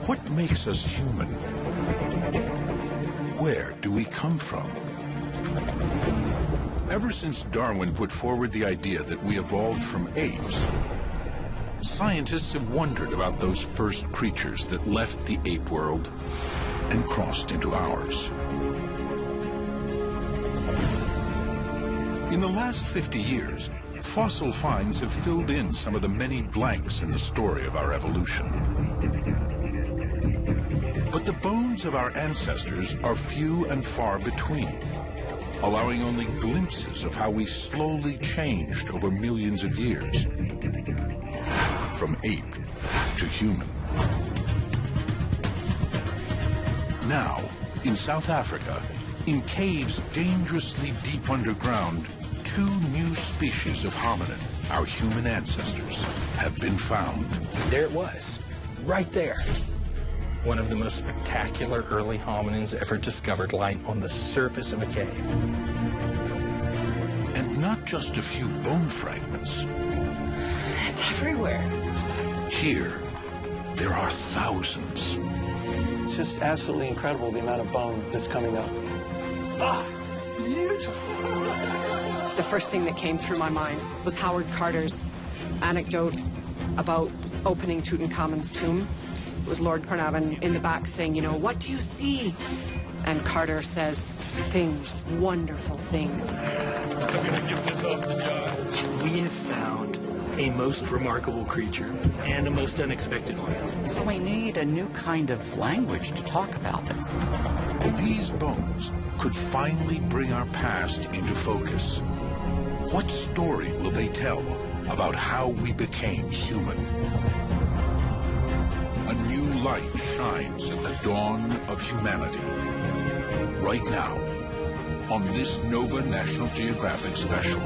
What makes us human? Where do we come from? Ever since Darwin put forward the idea that we evolved from apes, scientists have wondered about those first creatures that left the ape world and crossed into ours. In the last 50 years, fossil finds have filled in some of the many blanks in the story of our evolution. But the bones of our ancestors are few and far between, allowing only glimpses of how we slowly changed over millions of years, from ape to human. Now, in South Africa, in caves dangerously deep underground, 2 new species of hominid, our human ancestors, have been found. There it was, right there. One of the most spectacular early hominins ever discovered lying on the surface of a cave. And not just a few bone fragments. It's everywhere. Here, there are thousands. It's just absolutely incredible the amount of bone that's coming up. Ah, beautiful. The first thing that came through my mind was Howard Carter's anecdote about opening Tutankhamun's tomb. It was Lord Carnarvon in the back saying, you know, what do you see? And Carter says, things, wonderful things. I'm going to give this off to John. Yes. We have found a most remarkable creature and a most unexpected one. So we need a new kind of language to talk about this. These bones could finally bring our past into focus. What story will they tell about how we became human? A new light shines at the dawn of humanity. Right now, on this Nova National Geographic special.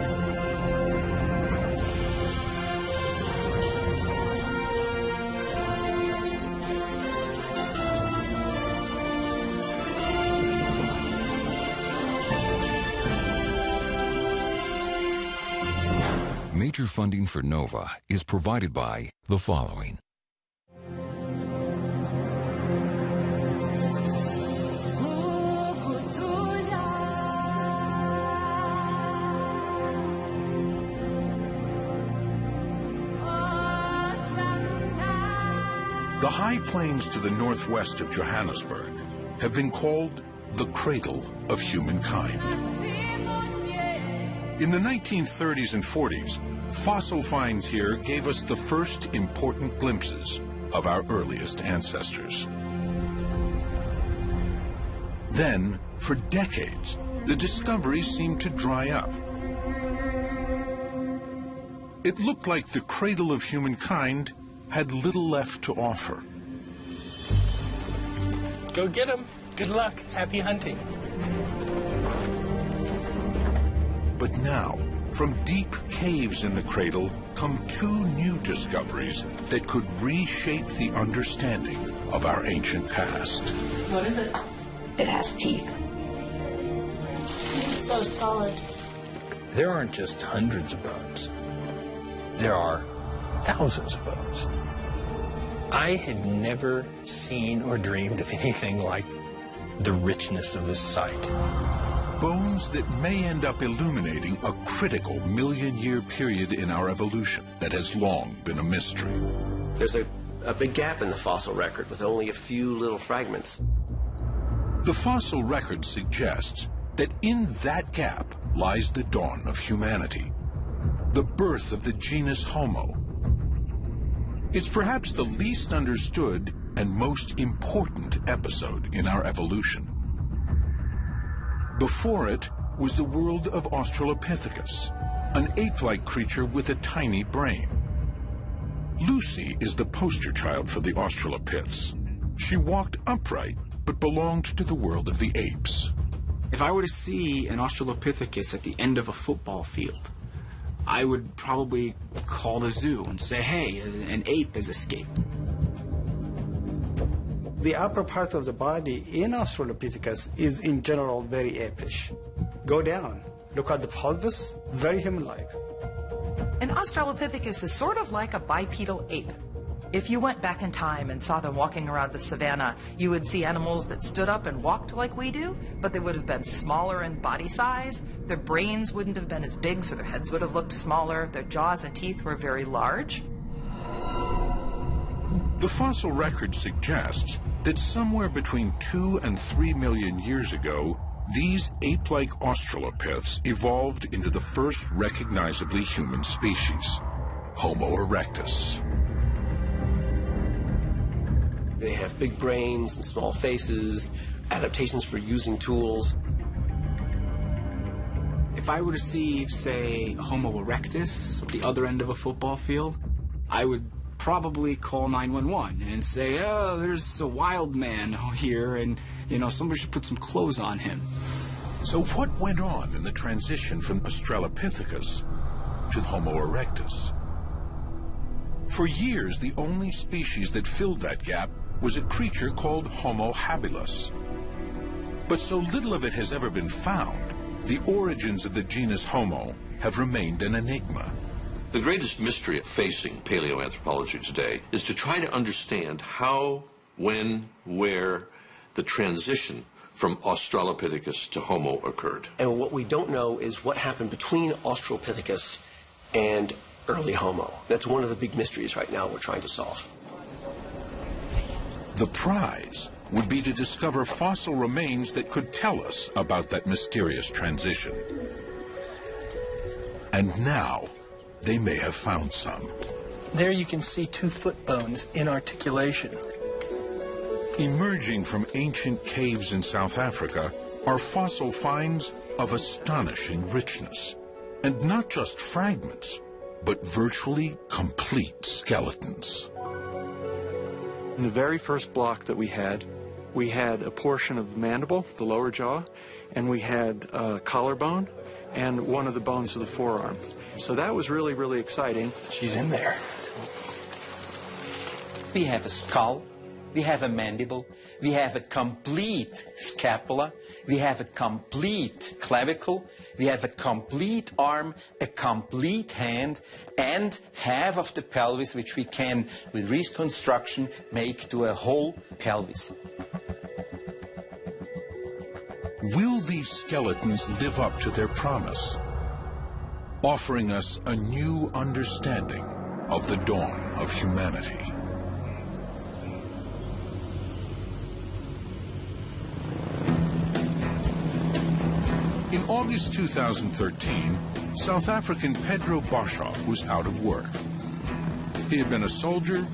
Major funding for Nova is provided by the following. The high plains to the northwest of Johannesburg have been called the cradle of humankind. In the 1930s and 40s, fossil finds here gave us the first important glimpses of our earliest ancestors. Then, for decades, the discoveries seemed to dry up. It looked like the cradle of humankind had little left to offer. Go get him. Good luck. Happy hunting. But now, from deep caves in the cradle come 2 new discoveries that could reshape the understanding of our ancient past. What is it? It has teeth. It's so solid. There aren't just hundreds of bones. There are thousands of bones. I had never seen or dreamed of anything like the richness of this site. Bones that may end up illuminating a critical million-year period in our evolution that has long been a mystery. There's a big gap in the fossil record with only a few little fragments. The fossil record suggests that in that gap lies the dawn of humanity, the birth of the genus Homo. It's perhaps the least understood and most important episode in our evolution. Before it was the world of Australopithecus, an ape-like creature with a tiny brain. Lucy is the poster child for the Australopiths. She walked upright, but belonged to the world of the apes. If I were to see an Australopithecus at the end of a football field, I would probably call the zoo and say, hey, an ape has escaped. The upper part of the body in Australopithecus is in general very apish. Go down, look at the pelvis, very human-like. An Australopithecus is sort of like a bipedal ape. If you went back in time and saw them walking around the savannah, you would see animals that stood up and walked like we do, but they would have been smaller in body size. Their brains wouldn't have been as big, so their heads would have looked smaller. Their jaws and teeth were very large. The fossil record suggests that somewhere between 2 and 3 million years ago, these ape-like australopiths evolved into the first recognizably human species, Homo erectus. They have big brains and small faces, adaptations for using tools. If I were to see, say, Homo erectus at the other end of a football field, I would probably call 911 and say, oh, there's a wild man here, and, you know, somebody should put some clothes on him. So what went on in the transition from Australopithecus to Homo erectus? For years, the only species that filled that gap was a creature called Homo habilis. But so little of it has ever been found, the origins of the genus Homo have remained an enigma. The greatest mystery facing paleoanthropology today is to try to understand how, when, where the transition from Australopithecus to Homo occurred. And what we don't know is what happened between Australopithecus and early Homo. That's one of the big mysteries right now we're trying to solve. The prize would be to discover fossil remains that could tell us about that mysterious transition. And now, they may have found some. There you can see 2 foot bones in articulation. Emerging from ancient caves in South Africa are fossil finds of astonishing richness. And not just fragments, but virtually complete skeletons. In the very first block that we had a portion of the mandible, the lower jaw, and we had a collarbone and one of the bones of the forearm. So that was really, really exciting. She's in there. We have a skull, we have a mandible, we have a complete scapula, we have a complete clavicle, we have a complete arm, a complete hand, and half of the pelvis, which we can, with reconstruction, make to a whole pelvis. Will these skeletons live up to their promise, offering us a new understanding of the dawn of humanity? In August 2013, South African Pedro Boshoff was out of work. He had been a soldier,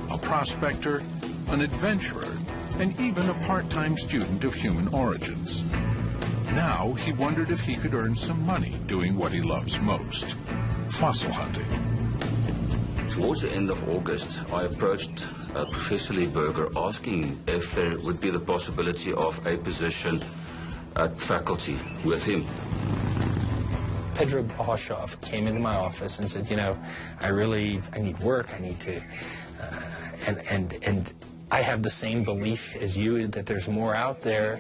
a prospector, an adventurer, and even a part-time student of human origins. Now he wondered if he could earn some money doing what he loves most, fossil hunting. Towards the end of August, I approached Professor Lee Berger asking if there would be the possibility of a position at faculty with him. Pedro Boshoff came into my office and said, you know, I need work, I need to, and I have the same belief as you that there's more out there.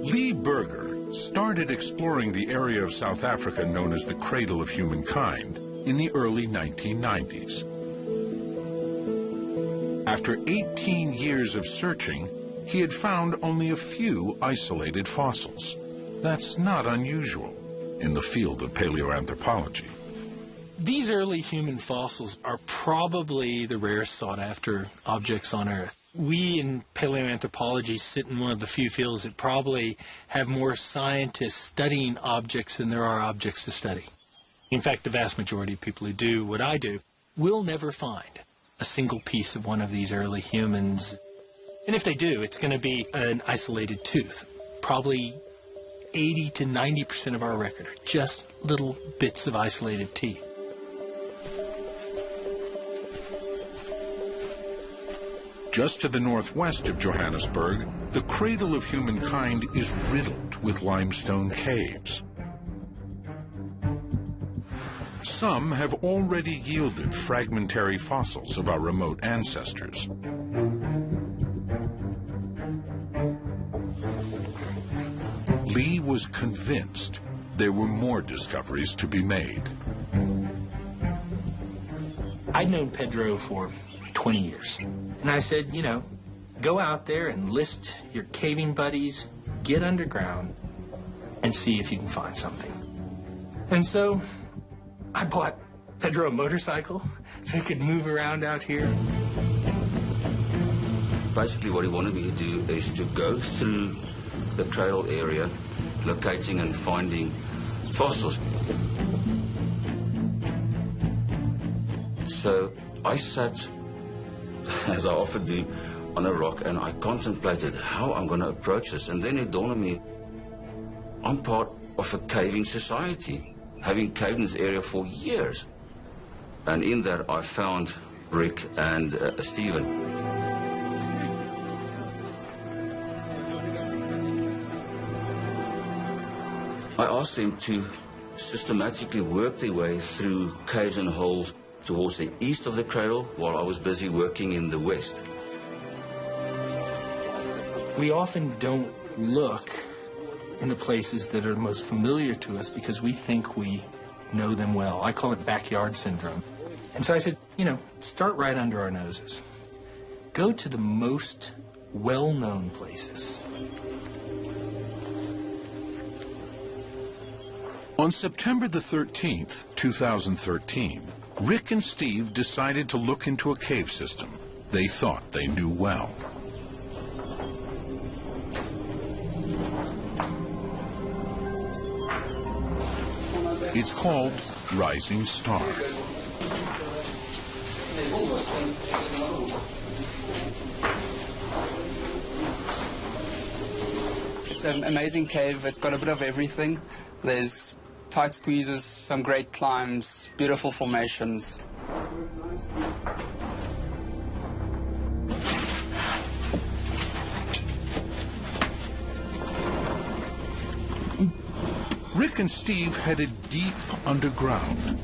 Lee Berger started exploring the area of South Africa known as the cradle of humankind in the early 1990s. After 18 years of searching, he had found only a few isolated fossils. That's not unusual in the field of paleoanthropology. These early human fossils are probably the rarest sought-after objects on Earth. We in paleoanthropology sit in one of the few fields that probably have more scientists studying objects than there are objects to study. In fact, the vast majority of people who do what I do will never find a single piece of one of these early humans. And if they do, it's going to be an isolated tooth. Probably 80 to 90% of our record are just little bits of isolated teeth. Just to the northwest of Johannesburg, the cradle of humankind is riddled with limestone caves. Some have already yielded fragmentary fossils of our remote ancestors. Lee was convinced there were more discoveries to be made. I'd known Pedro for 20 years. And I said, you know, go out there and list your caving buddies, get underground, and see if you can find something. And so I bought Pedro a motorcycle so he could move around out here. Basically what he wanted me to do is to go through the cradle area, locating and finding fossils. So I sat, as I often do, on a rock and I contemplated how I'm going to approach this. And then it dawned on me, I'm part of a caving society, having caved in this area for years. And in that I found Rick and Stephen. I asked them to systematically work their way through caves and holes towards the east of the cradle while I was busy working in the west. We often don't look in the places that are most familiar to us because we think we know them well. I call it backyard syndrome. And so I said, you know, start right under our noses. Go to the most well-known places. On September the 13th, 2013, Rick and Steve decided to look into a cave system they thought they knew well. It's called Rising Star. It's an amazing cave. It's got a bit of everything. There's tight squeezes, some great climbs, beautiful formations. Rick and Steve headed deep underground.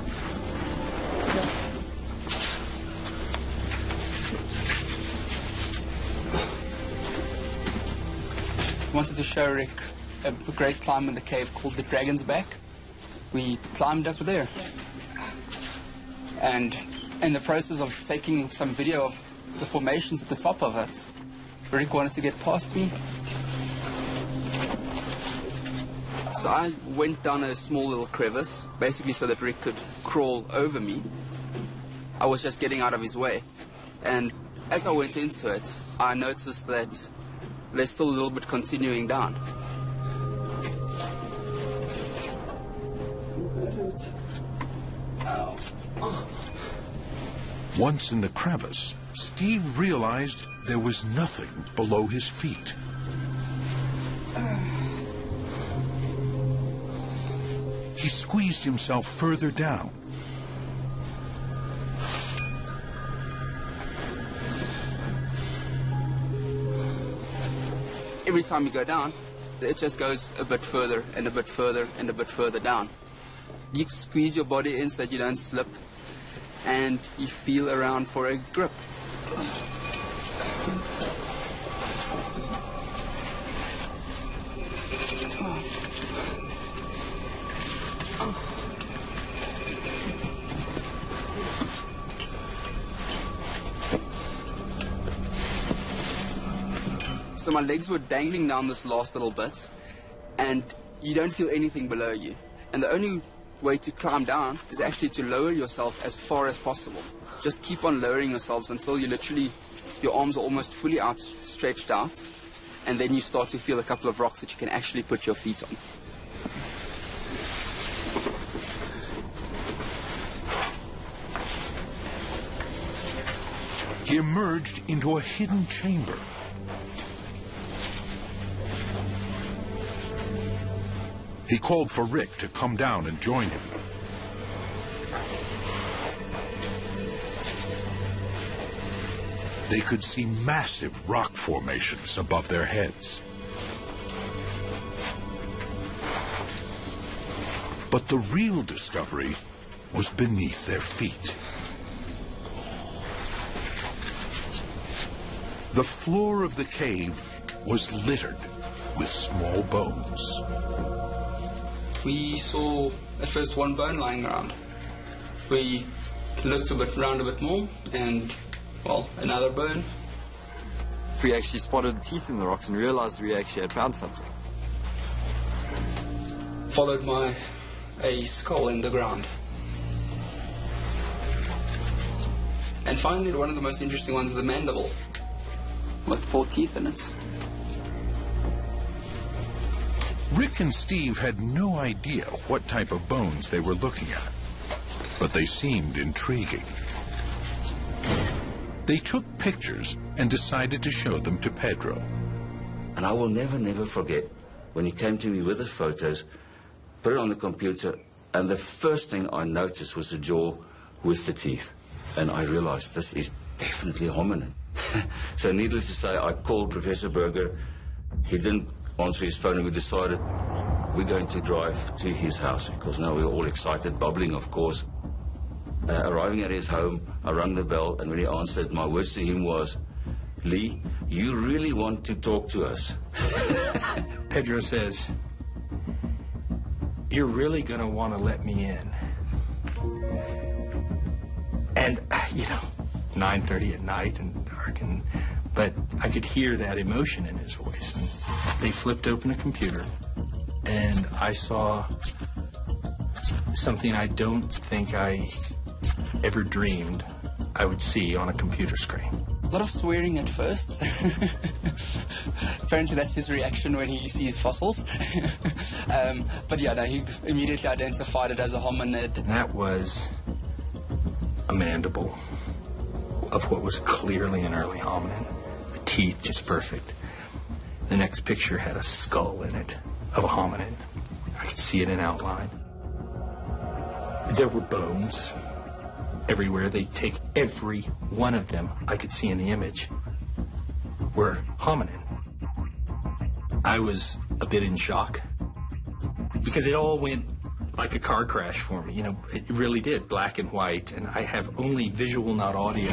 Wanted to show Rick a great climb in the cave called the Dragon's Back. We climbed up there. And in the process of taking some video of the formations at the top of it, Rick wanted to get past me. So I went down a small little crevice, basically so that Rick could crawl over me. I was just getting out of his way. And as I went into it, I noticed that there's still a little bit continuing down. Once in the crevice, Steve realized there was nothing below his feet. He squeezed himself further down. Every time you go down, it just goes a bit further and a bit further and a bit further down. You squeeze your body in so that you don't slip, and you feel around for a grip. So my legs were dangling down this last little bit, and you don't feel anything below you. And the only way to climb down is actually to lower yourself as far as possible. Just keep on lowering yourselves until you literally, your arms are almost fully stretched out, and then you start to feel a couple of rocks that you can actually put your feet on. He emerged into a hidden chamber. He called for Rick to come down and join him. They could see massive rock formations above their heads. But the real discovery was beneath their feet. The floor of the cave was littered with small bones. We saw at first one bone lying around. We looked a bit round a bit more, and, well, another bone. We actually spotted teeth in the rocks and realized we actually had found something. Followed by a skull in the ground. And finally, one of the most interesting ones is the mandible, with 4 teeth in it. Rick and Steve had no idea what type of bones they were looking at, but they seemed intriguing. They took pictures and decided to show them to Pedro. And I will never forget when he came to me with the photos, put it on the computer, and the first thing I noticed was the jaw with the teeth. And I realized this is definitely a hominin. So needless to say, I called Professor Berger. He didn't answer his phone, and we decided we're going to drive to his house, because now we were all excited, bubbling, of course. Arriving at his home, I rang the bell, and when he answered, my words to him was, "Lee, you really want to talk to us?" Pedro says, "You're really going to want to let me in." And, 9:30 at night and dark, but I could hear that emotion in his voice. And they flipped open a computer, and I saw something I don't think I ever dreamed I would see on a computer screen. A lot of swearing at first. Apparently that's his reaction when he sees fossils. But yeah, no, he immediately identified it as a hominid. And that was a mandible of what was clearly an early hominin. The teeth just perfect. The next picture had a skull in it of a hominin. I could see it in outline. There were bones everywhere. They take every one of them I could see in the image were hominin. I was a bit in shock because it all went like a car crash for me. It really did, black and white, and I have only visual, not audio.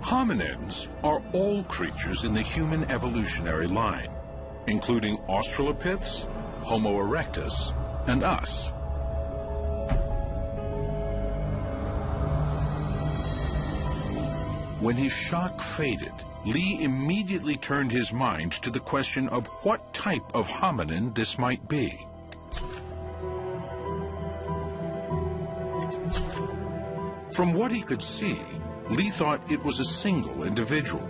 Hominins are all creatures in the human evolutionary line, including Australopiths, Homo erectus, and us. When his shock faded, Lee immediately turned his mind to the question of what type of hominin this might be. From what he could see, Lee thought it was a single individual.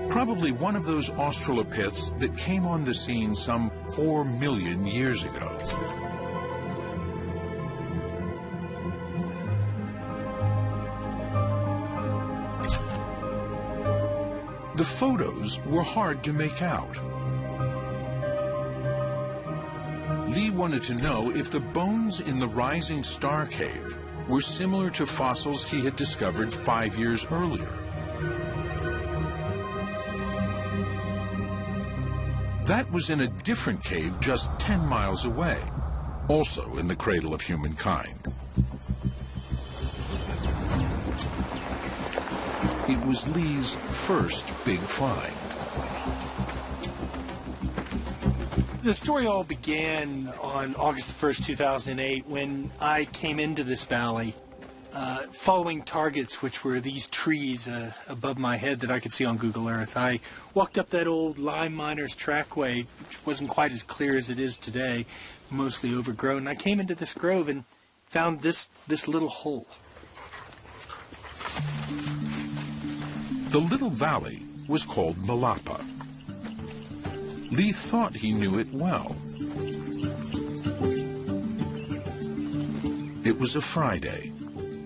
Probably one of those Australopiths that came on the scene some 4 million years ago. The photos were hard to make out. Lee wanted to know if the bones in the Rising Star Cave were similar to fossils he had discovered 5 years earlier. That was in a different cave just 10 miles away, also in the cradle of humankind. It was Lee's first big find. The story all began on August 1st, 2008, when I came into this valley following targets, which were these trees above my head that I could see on Google Earth. I walked up that old lime miner's trackway, which wasn't quite as clear as it is today, mostly overgrown. I came into this grove and found this little hole. The little valley was called Malapa. Lee thought he knew it well. It was a Friday.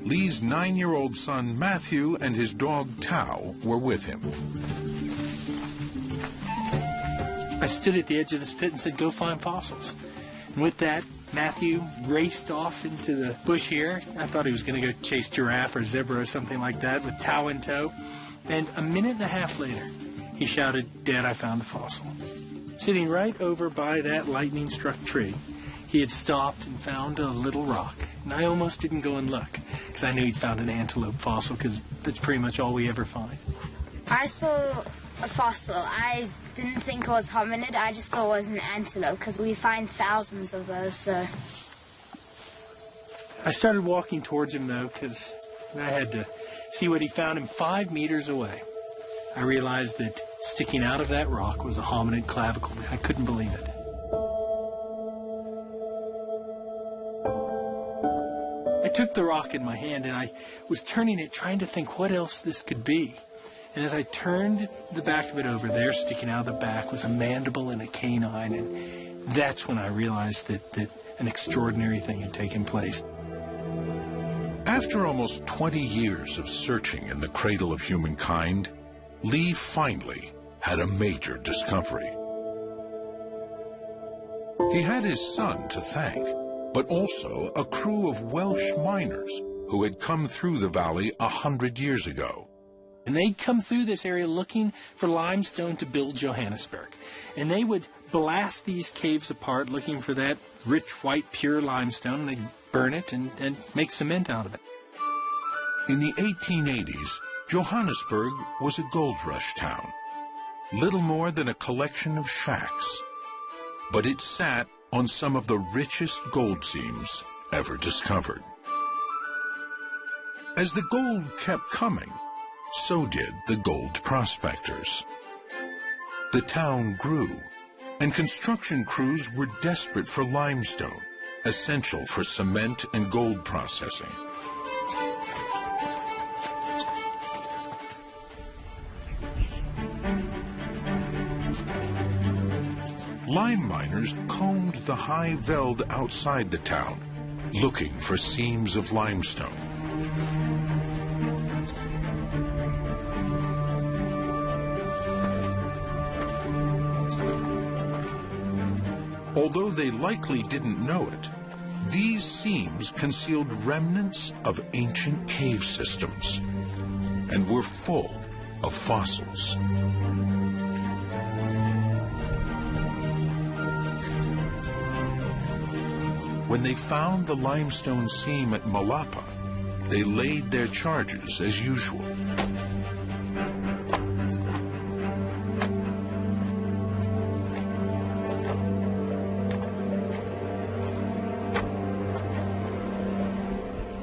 Lee's 9-year-old son Matthew and his dog Tao were with him. I stood at the edge of this pit and said, "Go find fossils." And with that, Matthew raced off into the bush here. I thought he was going to go chase giraffe or zebra or something like that with Tao in tow. And a minute and a half later, he shouted, "Dad, I found a fossil." Sitting right over by that lightning-struck tree, he had stopped and found a little rock. And I almost didn't go and look, because I knew he'd found an antelope fossil, because that's pretty much all we ever find. I saw a fossil. I didn't think it was hominid. I just thought it was an antelope because we find thousands of those. So I started walking towards him, though, because I had to see what he found him 5 meters away. I realized that sticking out of that rock was a hominid clavicle. I couldn't believe it. I took the rock in my hand and I was turning it, trying to think what else this could be. And as I turned the back of it over, there sticking out of the back was a mandible and a canine. And that's when I realized that an extraordinary thing had taken place. After almost 20 years of searching in the cradle of humankind, Lee finally had a major discovery. He had his son to thank, but also a crew of Welsh miners who had come through the valley 100 years ago. And they'd come through this area looking for limestone to build Johannesburg. And they would blast these caves apart looking for that rich, white, pure limestone, and they'd burn it and make cement out of it. In the 1880s, Johannesburg was a gold rush town, little more than a collection of shacks. But it sat on some of the richest gold seams ever discovered. As the gold kept coming, so did the gold prospectors. The town grew, and construction crews were desperate for limestone, essential for cement and gold processing. Lime miners combed the high veld outside the town, looking for seams of limestone. Although they likely didn't know it, these seams concealed remnants of ancient cave systems and were full of fossils. When they found the limestone seam at Malapa, they laid their charges as usual.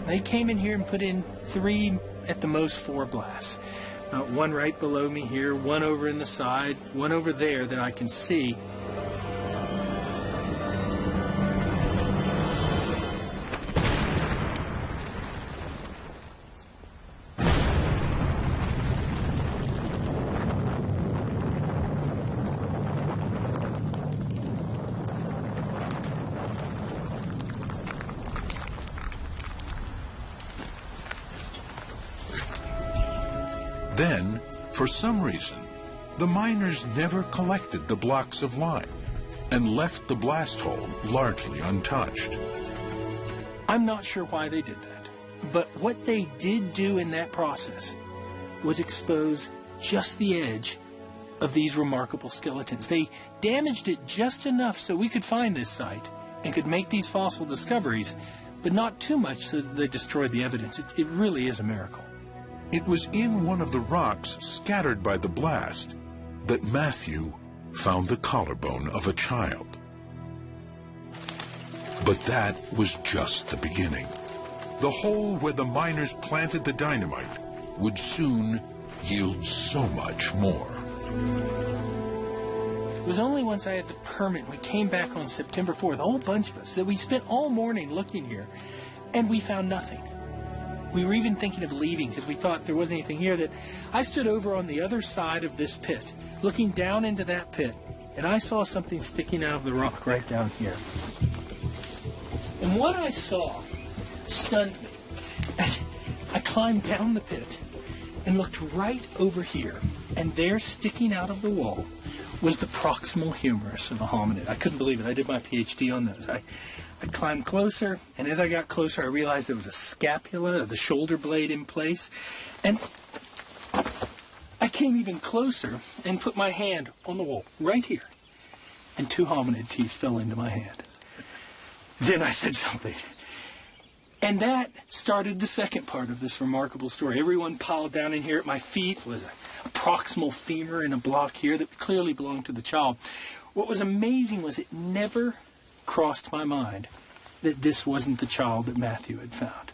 They came in here and put in 3, at the most 4 blasts. One right below me here, one over in the side, one over there that I can see. Then, for some reason, the miners never collected the blocks of lime and left the blast hole largely untouched. I'm not sure why they did that, but what they did do in that process was expose just the edge of these remarkable skeletons. They damaged it just enough so we could find this site and could make these fossil discoveries, but not too much so that they destroyed the evidence. It really is a miracle. It was in one of the rocks scattered by the blast that Matthew found the collarbone of a child. But that was just the beginning. The hole where the miners planted the dynamite would soon yield so much more. It was only once I had the permit, we came back on September 4th, a whole bunch of us, that we spent all morning looking here, and we found nothing. We were even thinking of leaving because we thought there wasn't anything here. That I stood over on the other side of this pit, looking down into that pit, and I saw something sticking out of the rock right down here. And what I saw stunned me. And I climbed down the pit and looked right over here, and there, sticking out of the wall, was the proximal humerus of a hominid. I couldn't believe it. I did my PhD on those. I climbed closer, and as I got closer, I realized there was a scapula, the shoulder blade in place. And I came even closer and put my hand on the wall, right here. And 2 hominid teeth fell into my hand. Then I said something. And that started the second part of this remarkable story. Everyone piled down in here at my feet with proximal femur in a block here that clearly belonged to the child. What was amazing was it never crossed my mind that this wasn't the child that Matthew had found.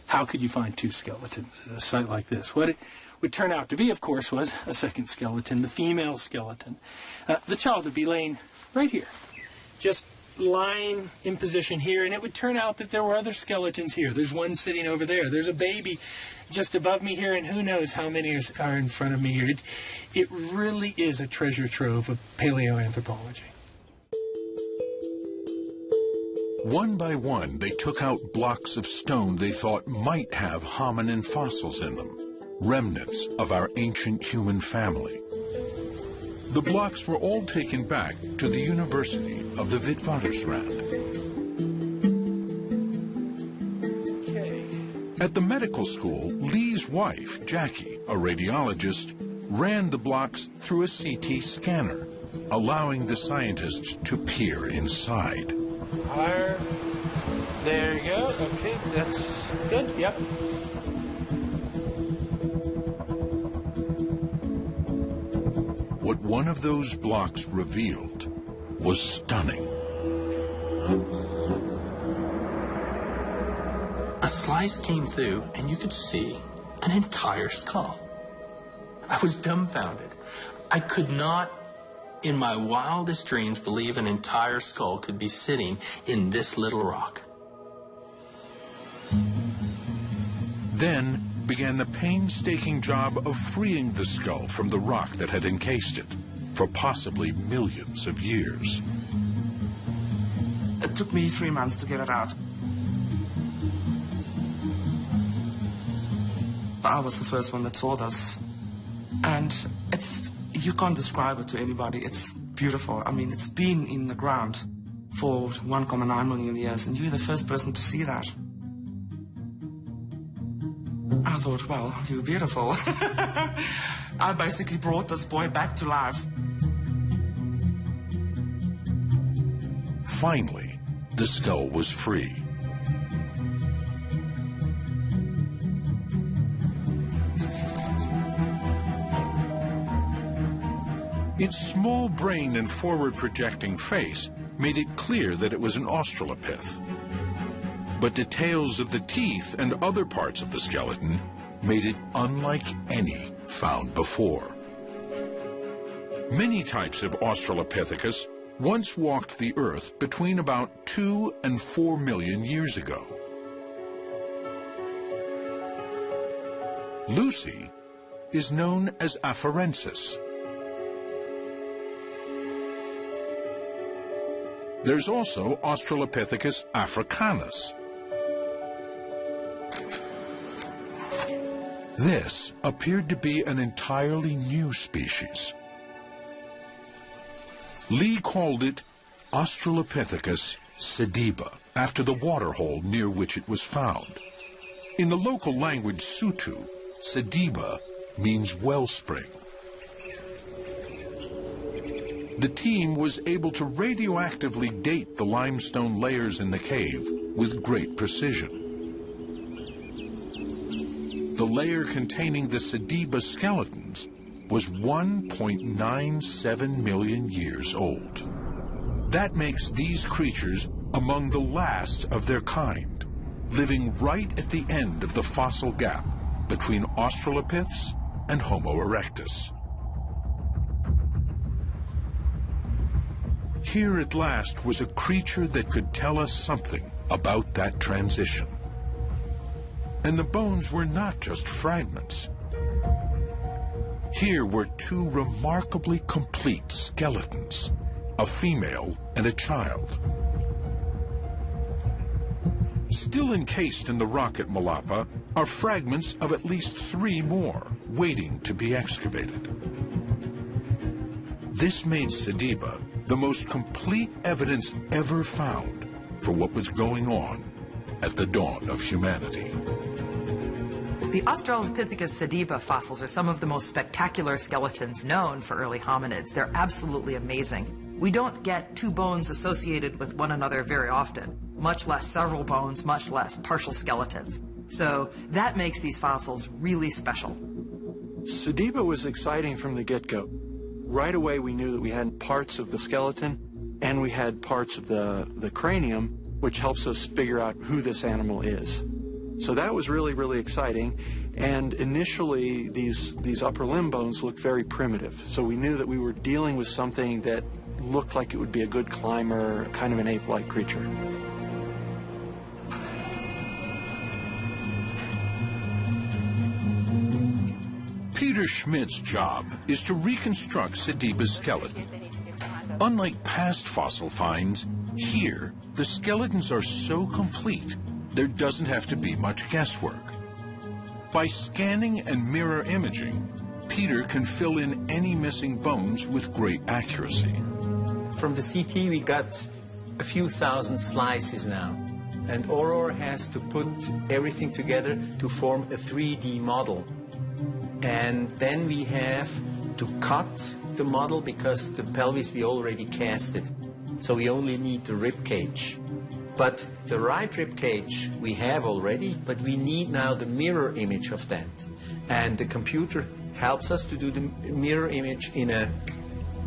How could you find two skeletons at a site like this? What it would turn out to be, of course, was a second skeleton, the female skeleton. The child would be laying right here, just lying in position here, and it would turn out that there were other skeletons here. There's one sitting over there. There's a baby just above me here, and who knows how many are in front of me here. It really is a treasure trove of paleoanthropology. One by one, they took out blocks of stone they thought might have hominin fossils in them, remnants of our ancient human family. The blocks were all taken back to the University of the Witwatersrand. At the medical school, Lee's wife, Jackie, a radiologist, ran the blocks through a CT scanner, allowing the scientists to peer inside. Higher. There you go. Okay, that's good. Yep. What one of those blocks revealed was stunning. A slice came through, and you could see an entire skull. I was dumbfounded. I could not, in my wildest dreams, believe an entire skull could be sitting in this little rock. Then began the painstaking job of freeing the skull from the rock that had encased it for possibly millions of years. It took me 3 months to get it out. I was the first one that saw this. And you can't describe it to anybody. It's beautiful. I mean, it's been in the ground for 1.9 million years, and you're the first person to see that. I thought, well, you're beautiful. I basically brought this boy back to life. Finally, the skull was free. Its small brain and forward-projecting face made it clear that it was an Australopith. But details of the teeth and other parts of the skeleton made it unlike any found before. Many types of Australopithecus once walked the Earth between about 2 and 4 million years ago. Lucy is known as Afarensis. There's also Australopithecus africanus. This appeared to be an entirely new species. Lee called it Australopithecus sediba, after the waterhole near which it was found. In the local language Sutu, sediba means wellspring. The team was able to radioactively date the limestone layers in the cave with great precision. The layer containing the sediba skeletons was 1.97 million years old. That makes these creatures among the last of their kind, living right at the end of the fossil gap between Australopiths and Homo erectus. Here at last was a creature that could tell us something about that transition. And the bones were not just fragments. Here were two remarkably complete skeletons, a female and a child. Still encased in the rock at Malapa are fragments of at least 3 more, waiting to be excavated. This made sediba the most complete evidence ever found for what was going on at the dawn of humanity. The Australopithecus sediba fossils are some of the most spectacular skeletons known for early hominids. They're absolutely amazing. We don't get 2 bones associated with one another very often, much less several bones, much less partial skeletons. So that makes these fossils really special. Sediba was exciting from the get-go. Right away we knew that we had parts of the skeleton and we had parts of the cranium, which helps us figure out who this animal is. So that was really, really exciting. And initially these upper limb bones looked very primitive. So we knew that we were dealing with something that looked like it would be a good climber, kind of an ape-like creature. Peter Schmidt's job is to reconstruct Sediba's skeleton. Unlike past fossil finds, here the skeletons are so complete there doesn't have to be much guesswork. By scanning and mirror imaging, Peter can fill in any missing bones with great accuracy. From the CT we got a few thousand slices now, and Aurora has to put everything together to form a 3D model. And then we have to cut the model because the pelvis we already casted. So we only need the rib cage. But the right rib cage we have already, but we need now the mirror image of that. And the computer helps us to do the mirror image in a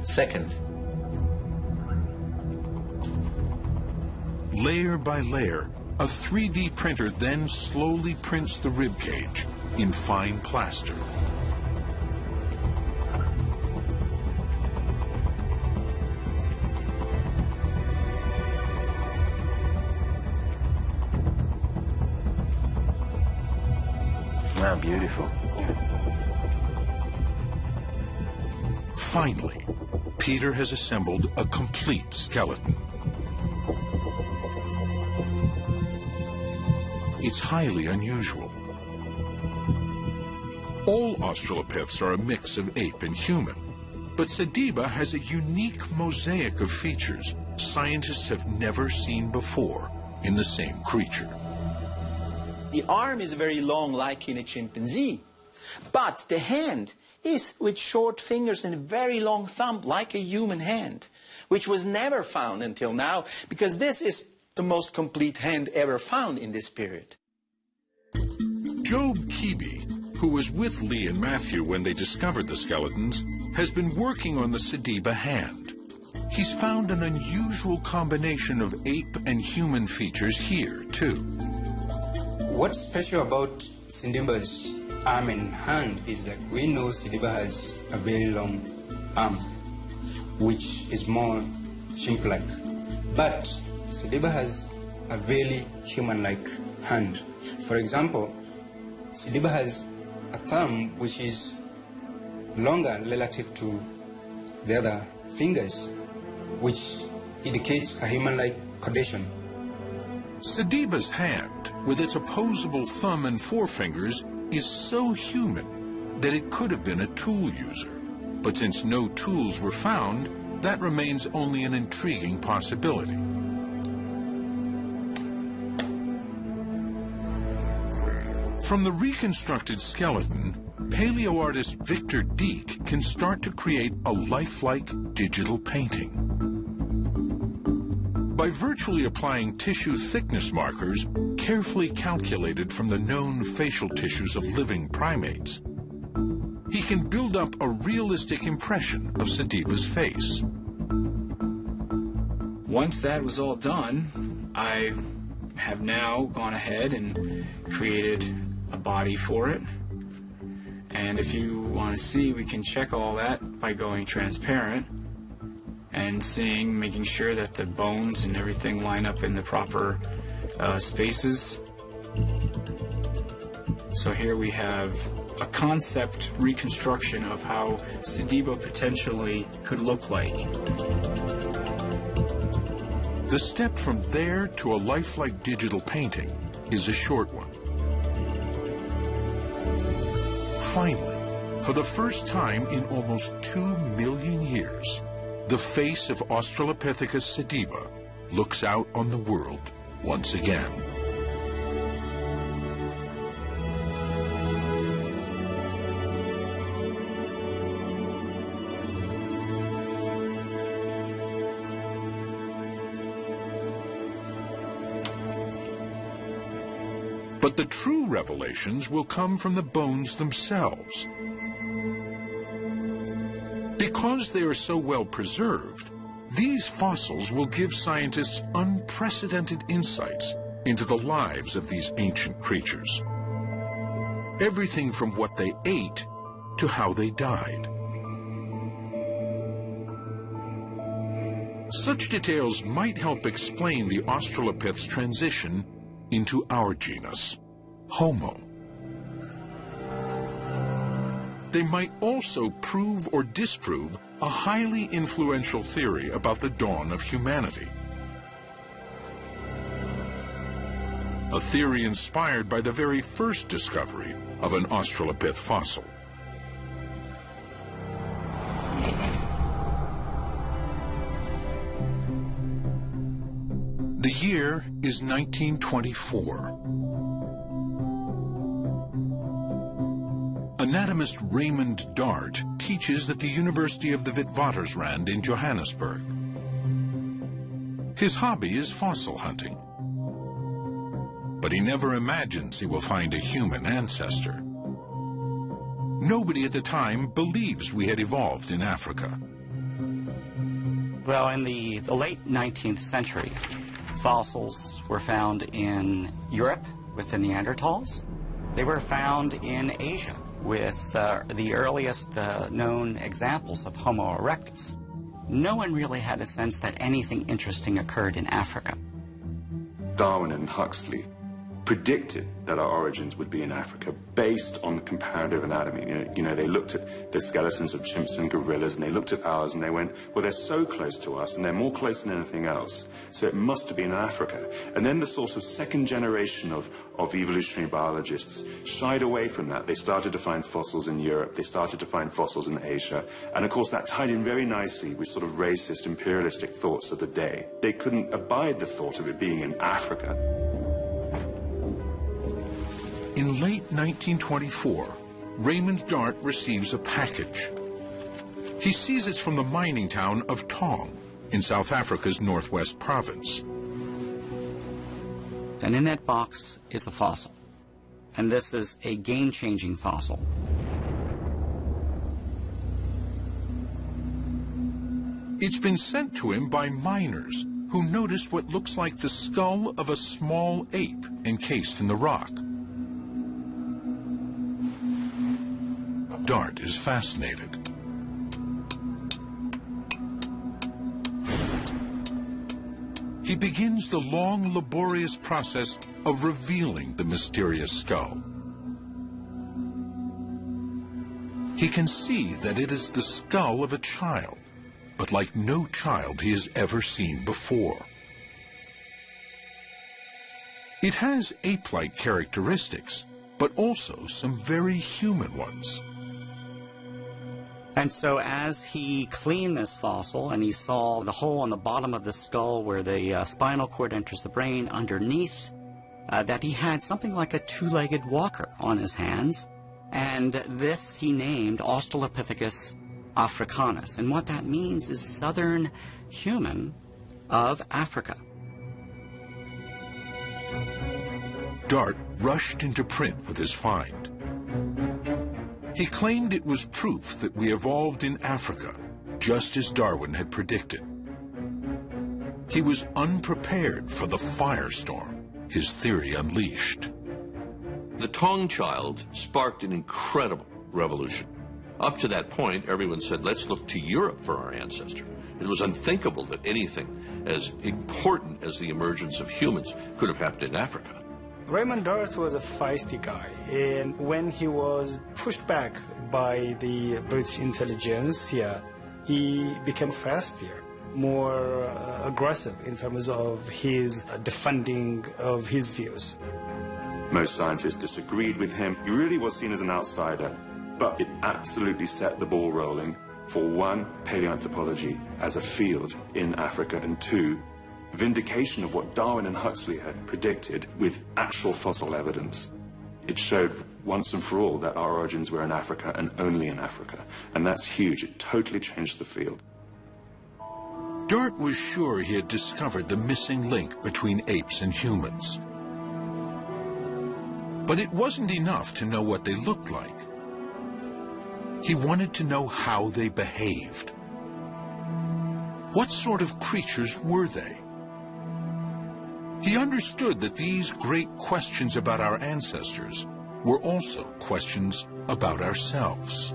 second. Layer by layer, a 3D printer then slowly prints the rib cage in fine plaster. Wow, beautiful. Finally, Peter has assembled a complete skeleton. It's highly unusual. All Australopiths are a mix of ape and human, but Sediba has a unique mosaic of features scientists have never seen before in the same creature. The arm is very long, like in a chimpanzee, but the hand is with short fingers and a very long thumb, like a human hand, which was never found until now, because this is the most complete hand ever found in this period. Job Keeby, who was with Lee and Matthew when they discovered the skeletons, has been working on the Sediba hand. He's found an unusual combination of ape and human features here, too. What's special about Sediba's arm and hand is that we know Sediba has a very long arm, which is more chimp-like. But Sediba has a very human-like hand. For example, Sediba has a thumb which is longer relative to the other fingers, which indicates a human-like condition. Sediba's hand, with its opposable thumb and forefingers, is so human that it could have been a tool user. But since no tools were found, that remains only an intriguing possibility. From the reconstructed skeleton, paleoartist Victor Dieck can start to create a lifelike digital painting. By virtually applying tissue thickness markers carefully calculated from the known facial tissues of living primates, he can build up a realistic impression of Sediba's face. Once that was all done, I have now gone ahead and created a body for it. And if you want to see, we can check all that by going transparent and making sure that the bones and everything line up in the proper spaces. So here we have a concept reconstruction of how Sediba potentially could look like. The step from there to a lifelike digital painting is a short one. Finally, for the first time in almost 2 million years, the face of Australopithecus sediba looks out on the world once again. But the true revelations will come from the bones themselves. because they are so well preserved, these fossils will give scientists unprecedented insights into the lives of these ancient creatures. Everything from what they ate to how they died. Such details might help explain the Australopith's transition into our genus, Homo. They might also prove or disprove a highly influential theory about the dawn of humanity. A theory inspired by the very first discovery of an Australopith fossil. The year is 1924. Anatomist Raymond Dart teaches at the University of the Witwatersrand in Johannesburg. His hobby is fossil hunting, but he never imagines he will find a human ancestor. Nobody at the time believes we had evolved in Africa. Well, in the late 19th century, fossils were found in Europe with the Neanderthals. They were found in Asia with the earliest known examples of Homo erectus. No one really had a sense that anything interesting occurred in Africa. Darwin and Huxley predicted that our origins would be in Africa based on comparative anatomy. You know, they looked at the skeletons of chimps and gorillas, and they looked at ours, and they went, well, they're so close to us, and they're more close than anything else, so it must have been in Africa. And then the sort of second generation of evolutionary biologists shied away from that. They started to find fossils in Europe, they started to find fossils in Asia, and of course that tied in very nicely with sort of racist, imperialistic thoughts of the day. They couldn't abide the thought of it being in Africa. In late 1924, Raymond Dart receives a package. He sees it's from the mining town of Tong in South Africa's northwest province. And in that box is a fossil. And this is a game-changing fossil. It's been sent to him by miners who noticed what looks like the skull of a small ape encased in the rock. Dart is fascinated. He begins the long, laborious process of revealing the mysterious skull. He can see that it is the skull of a child, but like no child he has ever seen before. It has ape-like characteristics, but also some very human ones. And so as he cleaned this fossil and he saw the hole on the bottom of the skull where the spinal cord enters the brain underneath, that he had something like a two-legged walker on his hands. And this he named Australopithecus africanus. And what that means is southern human of Africa. Dart rushed into print with his find. He claimed it was proof that we evolved in Africa, just as Darwin had predicted. He was unprepared for the firestorm his theory unleashed. The Tong child sparked an incredible revolution. Up to that point, everyone said, let's look to Europe for our ancestor. It was unthinkable that anything as important as the emergence of humans could have happened in Africa. Raymond Dart was a feisty guy, and when he was pushed back by the British intelligence here, he became faster, more aggressive in terms of his defending of his views. Most scientists disagreed with him. He really was seen as an outsider, but it absolutely set the ball rolling for one, paleoanthropology as a field in Africa, and two, vindication of what Darwin and Huxley had predicted with actual fossil evidence. It showed once and for all that our origins were in Africa and only in Africa, and that's huge. It totally changed the field. Dart was sure he had discovered the missing link between apes and humans. But it wasn't enough to know what they looked like. He wanted to know how they behaved. What sort of creatures were they? He understood that these great questions about our ancestors were also questions about ourselves.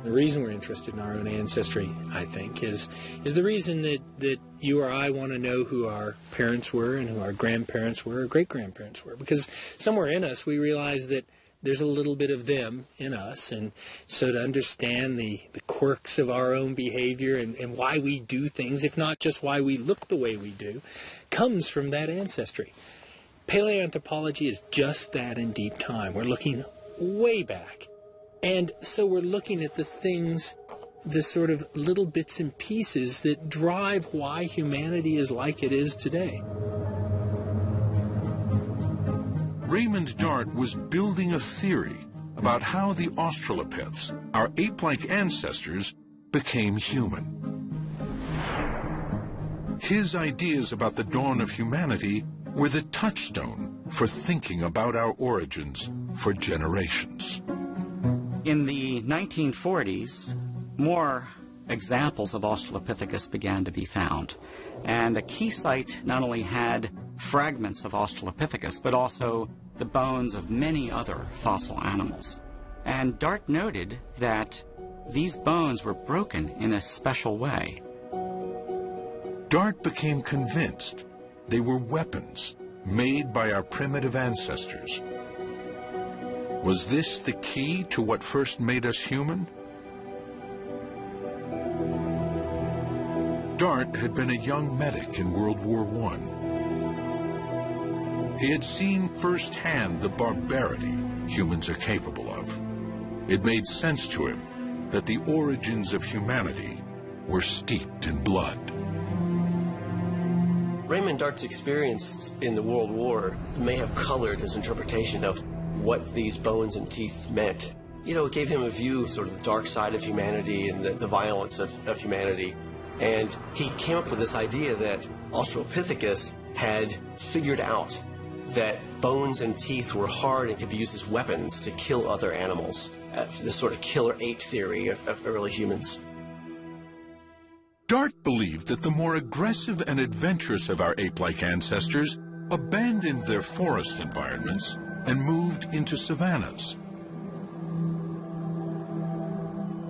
The reason we're interested in our own ancestry, I think, is the reason that you or I want to know who our parents were and who our grandparents were or great-grandparents were. Because somewhere in us we realize that there's a little bit of them in us, and so to understand the quirks of our own behavior and why we do things, if not just why we look the way we do, comes from that ancestry. Paleoanthropology is just that in deep time. We're looking way back. And so we're looking at the things, the sort of little bits and pieces that drive why humanity is like it is today. Raymond Dart was building a theory about how the Australopiths, our ape-like ancestors, became human. His ideas about the dawn of humanity were the touchstone for thinking about our origins for generations. In the 1940s, more examples of Australopithecus began to be found. And a key site not only had fragments of Australopithecus, but also the bones of many other fossil animals. And Dart noted that these bones were broken in a special way. Dart became convinced they were weapons made by our primitive ancestors. Was this the key to what first made us human? Dart had been a young medic in World War I. He had seen firsthand the barbarity humans are capable of. It made sense to him that the origins of humanity were steeped in blood. Raymond Dart's experience in the World War may have colored his interpretation of what these bones and teeth meant. You know, it gave him a view of sort of the dark side of humanity and the violence of humanity. And he came up with this idea that Australopithecus had figured out that bones and teeth were hard and could be used as weapons to kill other animals. This sort of killer ape theory of early humans. Dart believed that the more aggressive and adventurous of our ape-like ancestors abandoned their forest environments and moved into savannas.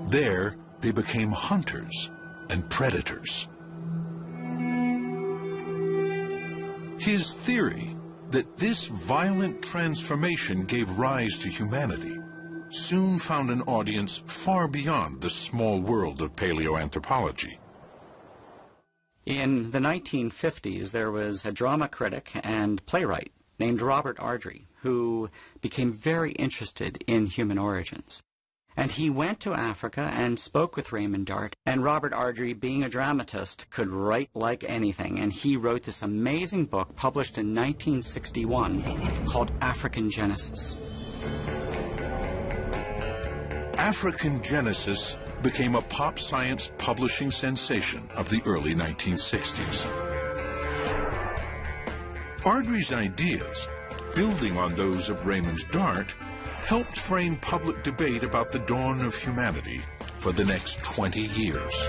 There, they became hunters and predators. His theory that this violent transformation gave rise to humanity soon found an audience far beyond the small world of paleoanthropology. In the 1950s, there was a drama critic and playwright named Robert Ardrey who became very interested in human origins. And he went to Africa and spoke with Raymond Dart, and Robert Ardrey, being a dramatist, could write like anything, and he wrote this amazing book published in 1961 called African Genesis. African Genesis became a pop science publishing sensation of the early 1960s. Ardrey's ideas, building on those of Raymond Dart, helped frame public debate about the dawn of humanity for the next 20 years.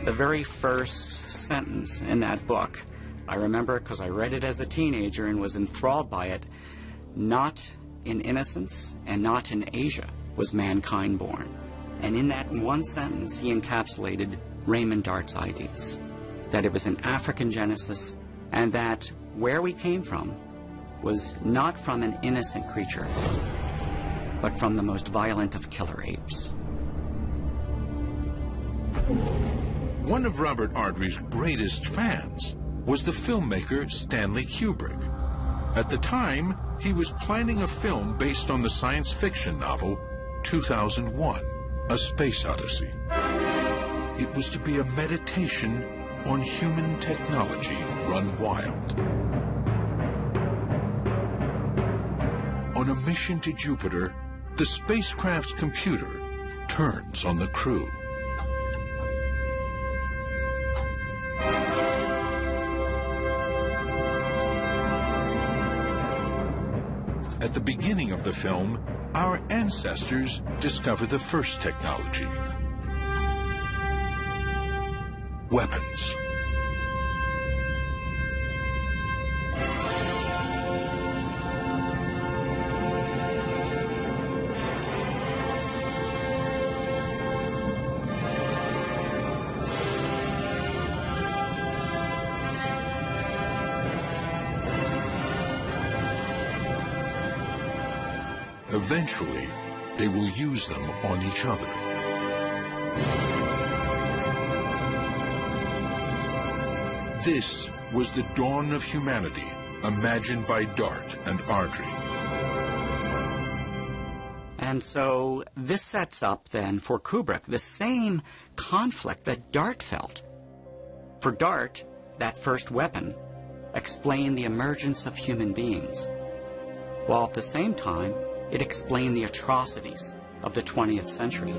The very first sentence in that book, I remember because I read it as a teenager and was enthralled by it, "Not in innocence and not in Asia was mankind born." And in that one sentence, he encapsulated Raymond Dart's ideas, that it was an African genesis, and that where we came from was not from an innocent creature, but from the most violent of killer apes. One of Robert Ardrey's greatest fans was the filmmaker Stanley Kubrick. At the time, he was planning a film based on the science fiction novel 2001, A Space Odyssey. It was to be a meditation on human technology run wild. On a mission to Jupiter, the spacecraft's computer turns on the crew. At the beginning of the film, our ancestors discover the first technology: weapons. Eventually, they will use them on each other. This was the dawn of humanity, imagined by Dart and Ardrey. And so this sets up then for Kubrick the same conflict that Dart felt. For Dart, that first weapon explained the emergence of human beings, while at the same time it explained the atrocities of the 20th century.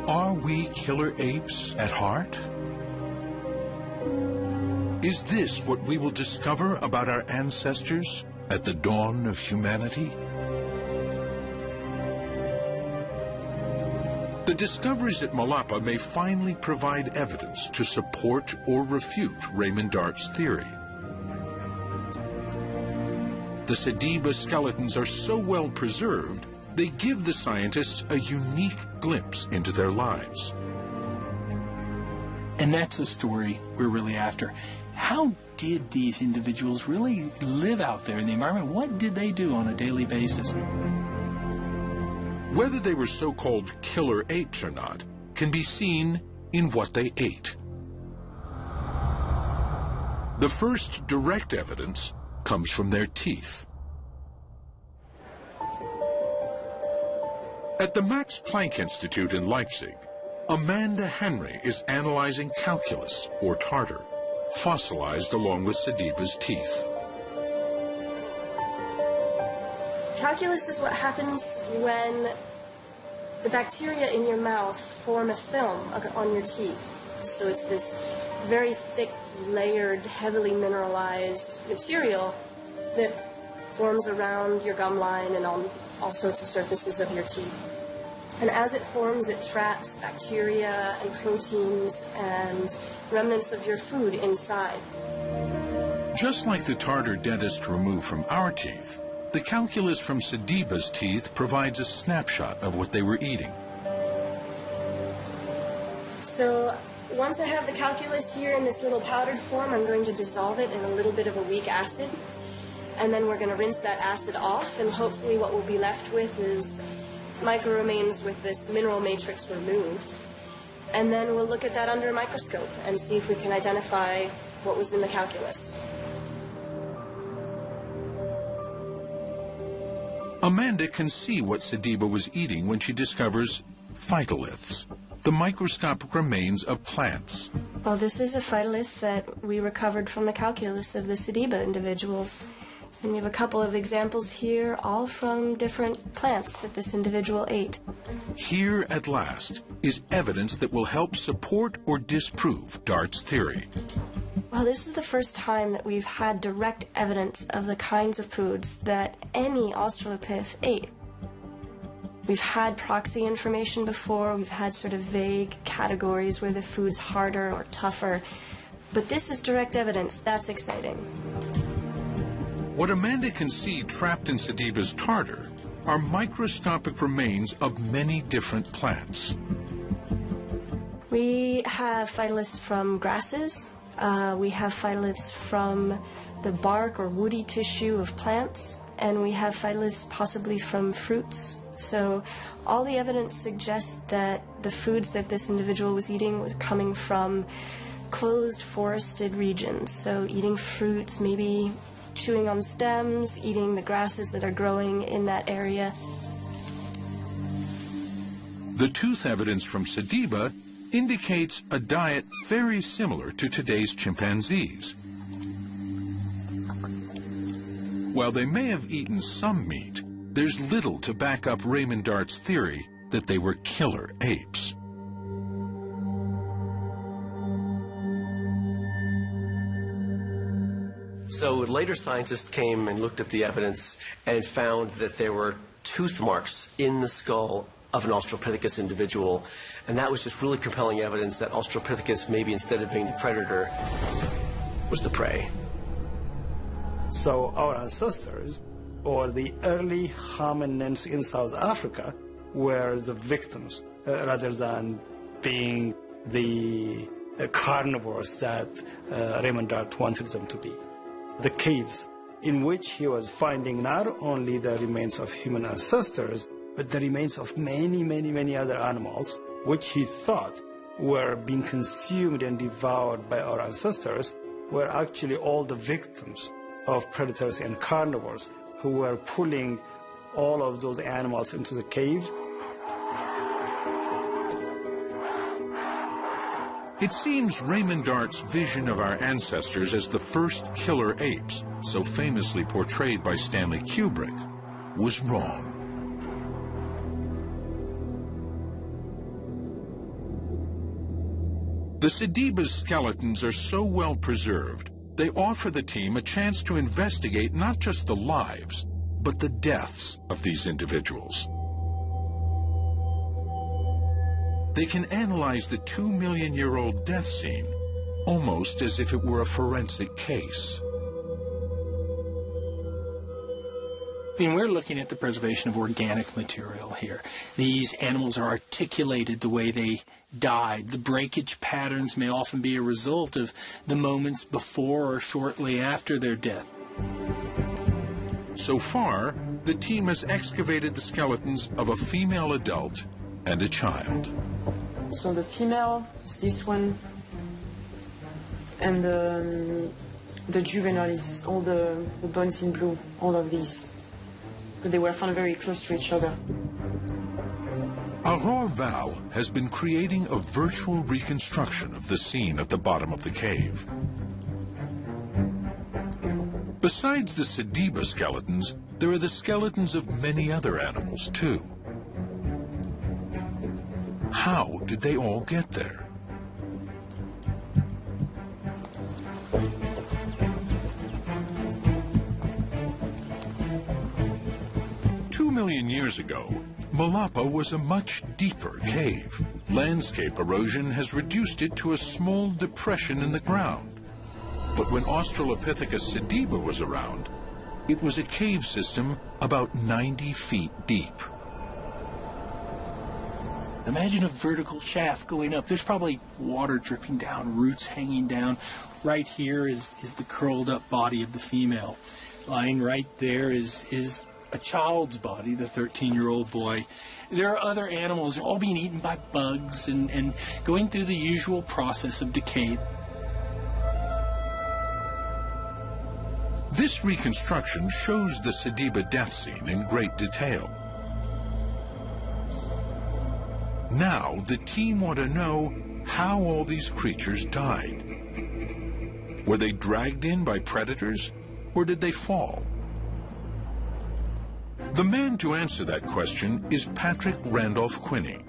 Are we killer apes at heart? Is this what we will discover about our ancestors at the dawn of humanity? The discoveries at Malapa may finally provide evidence to support or refute Raymond Dart's theory. The Sediba skeletons are so well preserved, they give the scientists a unique glimpse into their lives. And that's the story we're really after. How did these individuals really live out there in the environment? What did they do on a daily basis? Whether they were so-called killer apes or not can be seen in what they ate. The first direct evidence comes from their teeth. At the Max Planck Institute in Leipzig, Amanda Henry is analyzing calculus, or tartar, fossilized along with Sediba's teeth. Calculus is what happens when the bacteria in your mouth form a film on your teeth. So it's this very thick, layered, heavily mineralized material that forms around your gum line and on all sorts of surfaces of your teeth. And as it forms, it traps bacteria and proteins and remnants of your food inside. Just like the tartar dentists remove from our teeth, the calculus from Sediba's teeth provides a snapshot of what they were eating. So once I have the calculus here in this little powdered form, I'm going to dissolve it in a little bit of a weak acid. And then we're going to rinse that acid off, and hopefully what we'll be left with is microremains with this mineral matrix removed. And then we'll look at that under a microscope and see if we can identify what was in the calculus. Amanda can see what Sediba was eating when she discovers phytoliths, the microscopic remains of plants. Well, this is a phytolith that we recovered from the calculus of the Sediba individuals. And we have a couple of examples here, all from different plants that this individual ate. Here, at last, is evidence that will help support or disprove Dart's theory. Well, this is the first time that we've had direct evidence of the kinds of foods that any Australopith ate. We've had proxy information before, we've had sort of vague categories where the food's harder or tougher, but this is direct evidence. That's exciting. What Amanda can see trapped in Sediba's tartar are microscopic remains of many different plants. We have phytoliths from grasses. We have phytoliths from the bark or woody tissue of plants, and we have phytoliths possibly from fruits. So all the evidence suggests that the foods that this individual was eating were coming from closed forested regions. So eating fruits, maybe chewing on stems, eating the grasses that are growing in that area. The tooth evidence from Sediba indicates a diet very similar to today's chimpanzees. While they may have eaten some meat, there's little to back up Raymond Dart's theory that they were killer apes. So later scientists came and looked at the evidence and found that there were tooth marks in the skull of an Australopithecus individual, and that was just really compelling evidence that Australopithecus, maybe instead of being the predator, was the prey. So our ancestors, or the early hominins in South Africa, were the victims rather than being the carnivores that Raymond Dart wanted them to be. The caves in which he was finding not only the remains of human ancestors, but the remains of many, many, many other animals, which he thought were being consumed and devoured by our ancestors, were actually all the victims of predators and carnivores who were pulling all of those animals into the cave. It seems Raymond Dart's vision of our ancestors as the first killer apes, so famously portrayed by Stanley Kubrick, was wrong. The Sediba's skeletons are so well preserved, they offer the team a chance to investigate not just the lives, but the deaths of these individuals. They can analyze the 2-million-year-old death scene almost as if it were a forensic case. I mean, we're looking at the preservation of organic material here. These animals are articulated the way they died. The breakage patterns may often be a result of the moments before or shortly after their death. So far, the team has excavated the skeletons of a female adult and a child. So the female is this one, and the juvenile is all the bones in blue, all of these. But they were found very close to each other. Aurore Val has been creating a virtual reconstruction of the scene at the bottom of the cave. Besides the Sediba skeletons, there are the skeletons of many other animals, too. How did they all get there? Two million years ago, Malapa was a much deeper cave. Landscape erosion has reduced it to a small depression in the ground. But when Australopithecus sediba was around, it was a cave system about 90 feet deep. Imagine a vertical shaft going up. There's probably water dripping down, roots hanging down. Right here is the curled up body of the female. Lying right there is a child's body, the 13-year-old boy. There are other animals all being eaten by bugs and going through the usual process of decay. This reconstruction shows the Sediba death scene in great detail. Now, the team want to know how all these creatures died. Were they dragged in by predators, or did they fall? The man to answer that question is Patrick Randolph Quinney.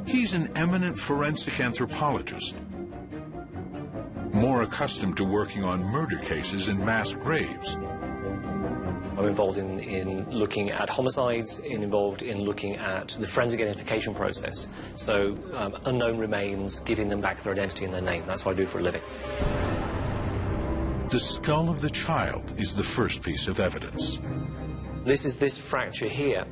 He's an eminent forensic anthropologist, more accustomed to working on murder cases and mass graves. I'm involved in looking at homicides, involved in looking at the forensic identification process. So unknown remains, giving them back their identity and their name. That's what I do for a living. The skull of the child is the first piece of evidence. This is this fracture here.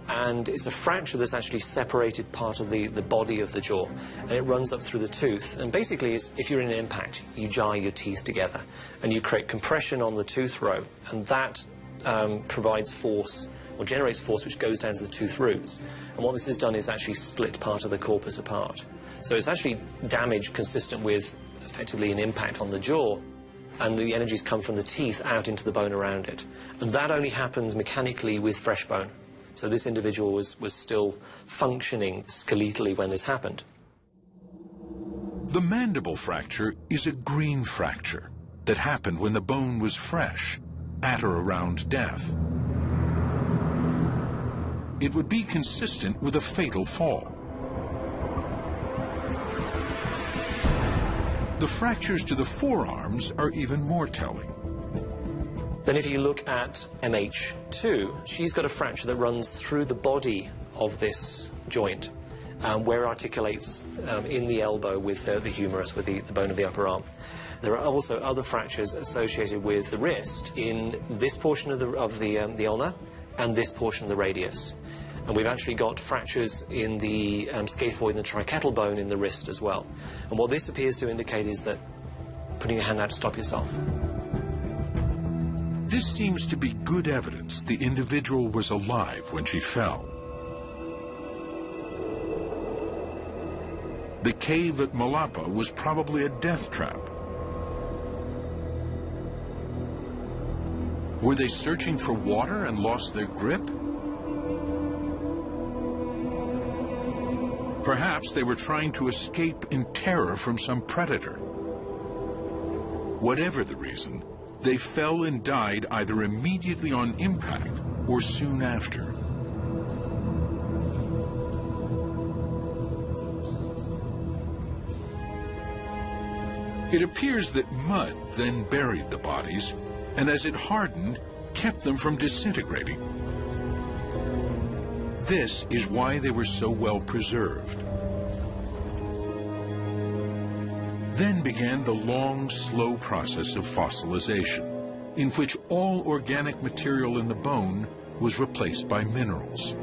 And it's a fracture that's actually separated part of the body of the jaw, and it runs up through the tooth. And basically, if you're in an impact, you jar your teeth together, and you create compression on the tooth row, and that provides force, or generates force, which goes down to the tooth roots. And what this has done is actually split part of the corpus apart. So it's actually damage consistent with, effectively, an impact on the jaw, and the energies come from the teeth out into the bone around it. And that only happens mechanically with fresh bone. So this individual was still functioning skeletally when this happened. The mandible fracture is a green fracture that happened when the bone was fresh, at or around death. It would be consistent with a fatal fall. The fractures to the forearms are even more telling. Then if you look at MH2, she's got a fracture that runs through the body of this joint, where it articulates in the elbow with the humerus, with the bone of the upper arm. There are also other fractures associated with the wrist in this portion of the ulna and this portion of the radius. And we've actually got fractures in the scaphoid and the trichettal bone in the wrist as well. And what this appears to indicate is that putting your hand out to stop yourself. This seems to be good evidence the individual was alive when she fell. The cave at Malapa was probably a death trap. Were they searching for water and lost their grip? Perhaps they were trying to escape in terror from some predator. Whatever the reason, they fell and died either immediately on impact or soon after. It appears that mud then buried the bodies, and as it hardened, kept them from disintegrating. This is why they were so well preserved. Then began the long, slow process of fossilization, in which all organic material in the bone was replaced by minerals.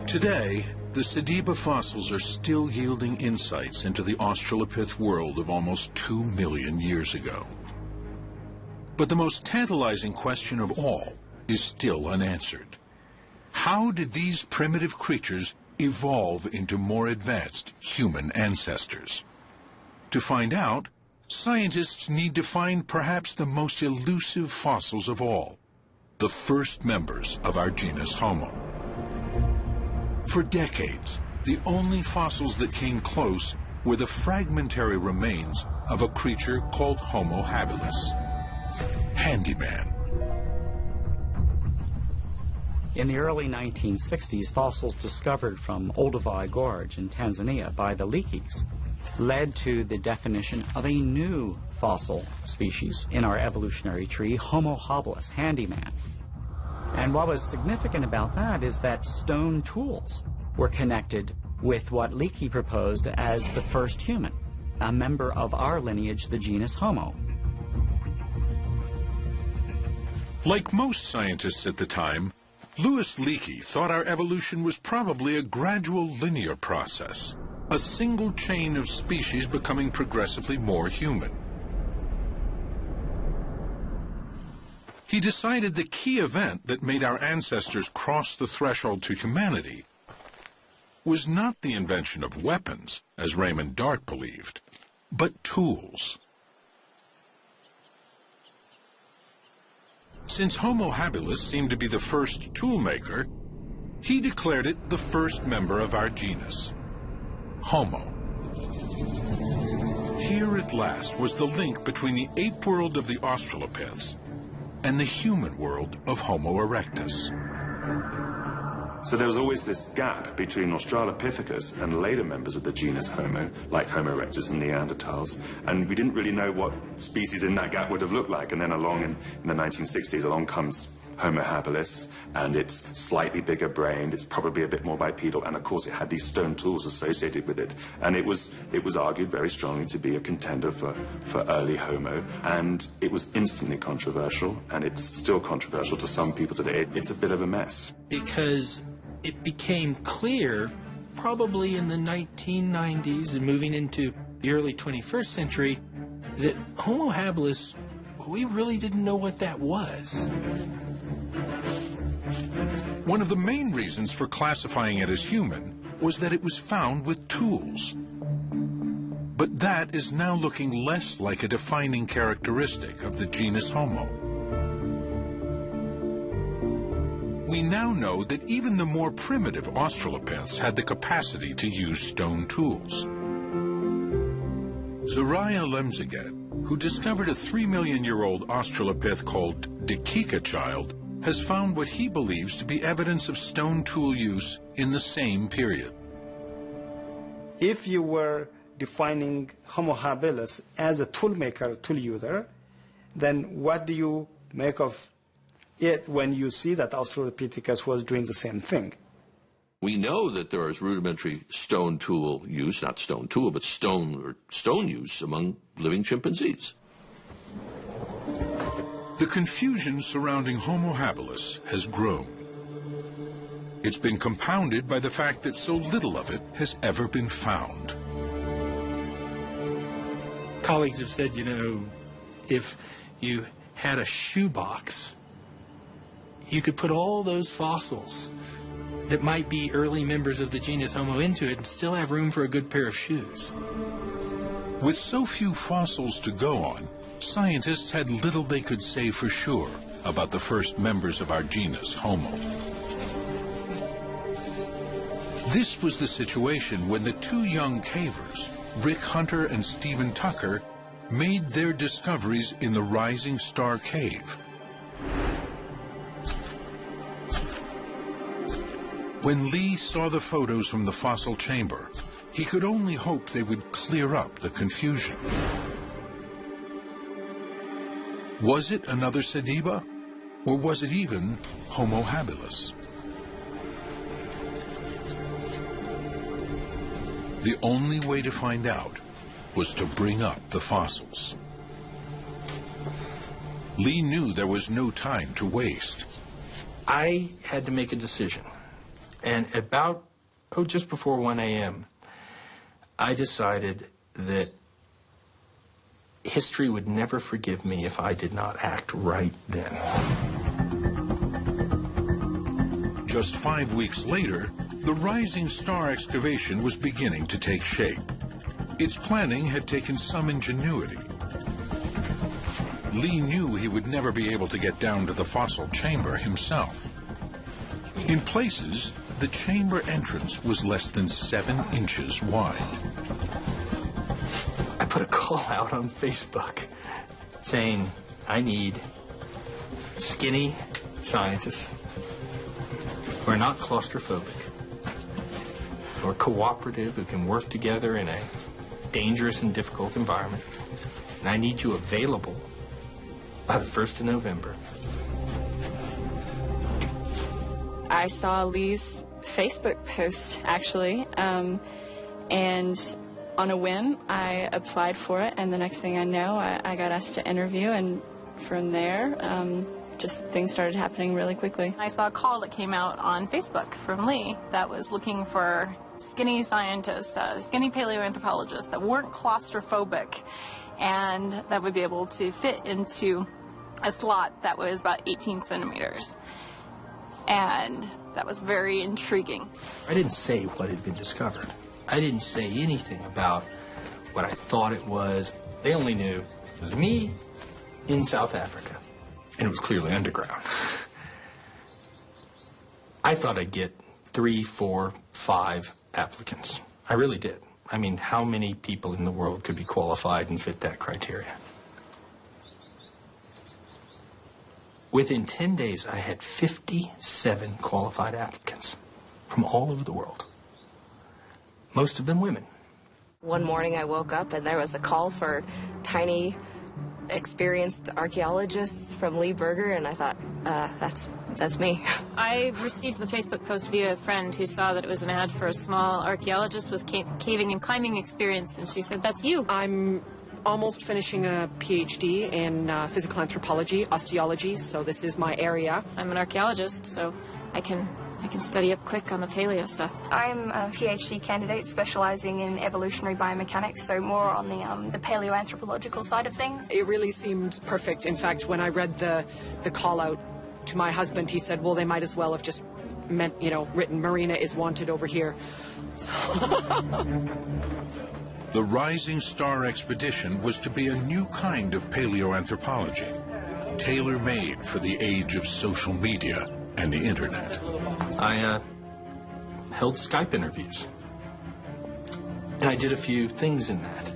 Today, the Sediba fossils are still yielding insights into the Australopith world of almost 2 million years ago. But the most tantalizing question of all is still unanswered. How did these primitive creatures evolve into more advanced human ancestors? To find out, scientists need to find perhaps the most elusive fossils of all, the first members of our genus Homo. For decades, the only fossils that came close were the fragmentary remains of a creature called Homo habilis, handyman. In the early 1960s, fossils discovered from Olduvai Gorge in Tanzania by the Leakeys led to the definition of a new fossil species in our evolutionary tree, Homo habilis, handyman. And what was significant about that is that stone tools were connected with what Leakey proposed as the first human, a member of our lineage, the genus Homo. Like most scientists at the time, Louis Leakey thought our evolution was probably a gradual linear process, a single chain of species becoming progressively more human. He decided the key event that made our ancestors cross the threshold to humanity was not the invention of weapons, as Raymond Dart believed, but tools. Since Homo habilis seemed to be the first tool maker, he declared it the first member of our genus, Homo. Here at last was the link between the ape world of the Australopiths and the human world of Homo erectus. So there was always this gap between Australopithecus and later members of the genus Homo, like Homo erectus and Neanderthals, and we didn't really know what species in that gap would have looked like. And then along in the 1960s, along comes Homo habilis, and it's slightly bigger brained, it's probably a bit more bipedal, and of course it had these stone tools associated with it. And it was argued very strongly to be a contender for early Homo, and it was instantly controversial, and it's still controversial to some people today. It's a bit of a mess. Because it became clear, probably in the 1990s and moving into the early 21st century, that Homo habilis, we really didn't know what that was. One of the main reasons for classifying it as human was that it was found with tools. But that is now looking less like a defining characteristic of the genus Homo. We now know that even the more primitive Australopiths had the capacity to use stone tools. Zariah Lemzeget, who discovered a 3-million-year-old Australopith called Dakika Child, has found what he believes to be evidence of stone tool use in the same period. if you were defining Homo habilis as a tool maker, tool user, then what do you make of it when you see that Australopithecus was doing the same thing? We know that there is rudimentary stone tool use, not stone tool, but stone use among living chimpanzees. The confusion surrounding Homo habilis has grown. It's been compounded by the fact that so little of it has ever been found. Colleagues have said, if you had a shoebox, you could put all those fossils that might be early members of the genus Homo into it and still have room for a good pair of shoes. With so few fossils to go on, scientists had little they could say for sure about the first members of our genus, Homo. This was the situation when the two young cavers, Rick Hunter and Stephen Tucker, made their discoveries in the Rising Star Cave. When Lee saw the photos from the fossil chamber, he could only hope they would clear up the confusion. Was it another Sediba, or was it even Homo habilis? The only way to find out was to bring up the fossils. Lee knew there was no time to waste. I had to make a decision. And about, just before 1 a.m., I decided that history would never forgive me if I did not act right then. Just 5 weeks later, the Rising Star excavation was beginning to take shape. Its planning had taken some ingenuity. Lee knew he would never be able to get down to the fossil chamber himself. In places, the chamber entrance was less than 7 inches wide. I put a call out on Facebook saying I need skinny scientists who are not claustrophobic, who are cooperative, who can work together in a dangerous and difficult environment. And I need you available by the 1st of November. I saw Lee's Facebook post, actually, and on a whim, I applied for it, and the next thing I know, I got asked to interview, and from there, just things started happening really quickly. I saw a call that came out on Facebook from Lee that was looking for skinny scientists, skinny paleoanthropologists that weren't claustrophobic and that would be able to fit into a slot that was about 18 centimeters. And that was very intriguing. I didn't say what had been discovered. I didn't say anything about what I thought it was. They only knew it was me in South Africa, and it was clearly underground. I thought I'd get 3, 4, 5 applicants. I really did. I mean, how many people in the world could be qualified and fit that criteria? Within 10 days, I had 57 qualified applicants from all over the world. Most of them women. One morning I woke up and there was a call for tiny, experienced archaeologists from Lee Berger, and I thought, that's me. I received the Facebook post via a friend who saw that it was an ad for a small archaeologist with caving and climbing experience, and she said, "That's you." I'm almost finishing a PhD in physical anthropology, osteology, so this is my area. I'm an archaeologist, so I can study up quick on the paleo stuff. I'm a PhD candidate specializing in evolutionary biomechanics, so more on the paleoanthropological side of things. It really seemed perfect. In fact, when I read the call out to my husband, he said, well, they might as well have just meant, written Marina is wanted over here. The Rising Star expedition was to be a new kind of paleoanthropology, tailor-made for the age of social media and the internet. I held Skype interviews, and I did a few things in that.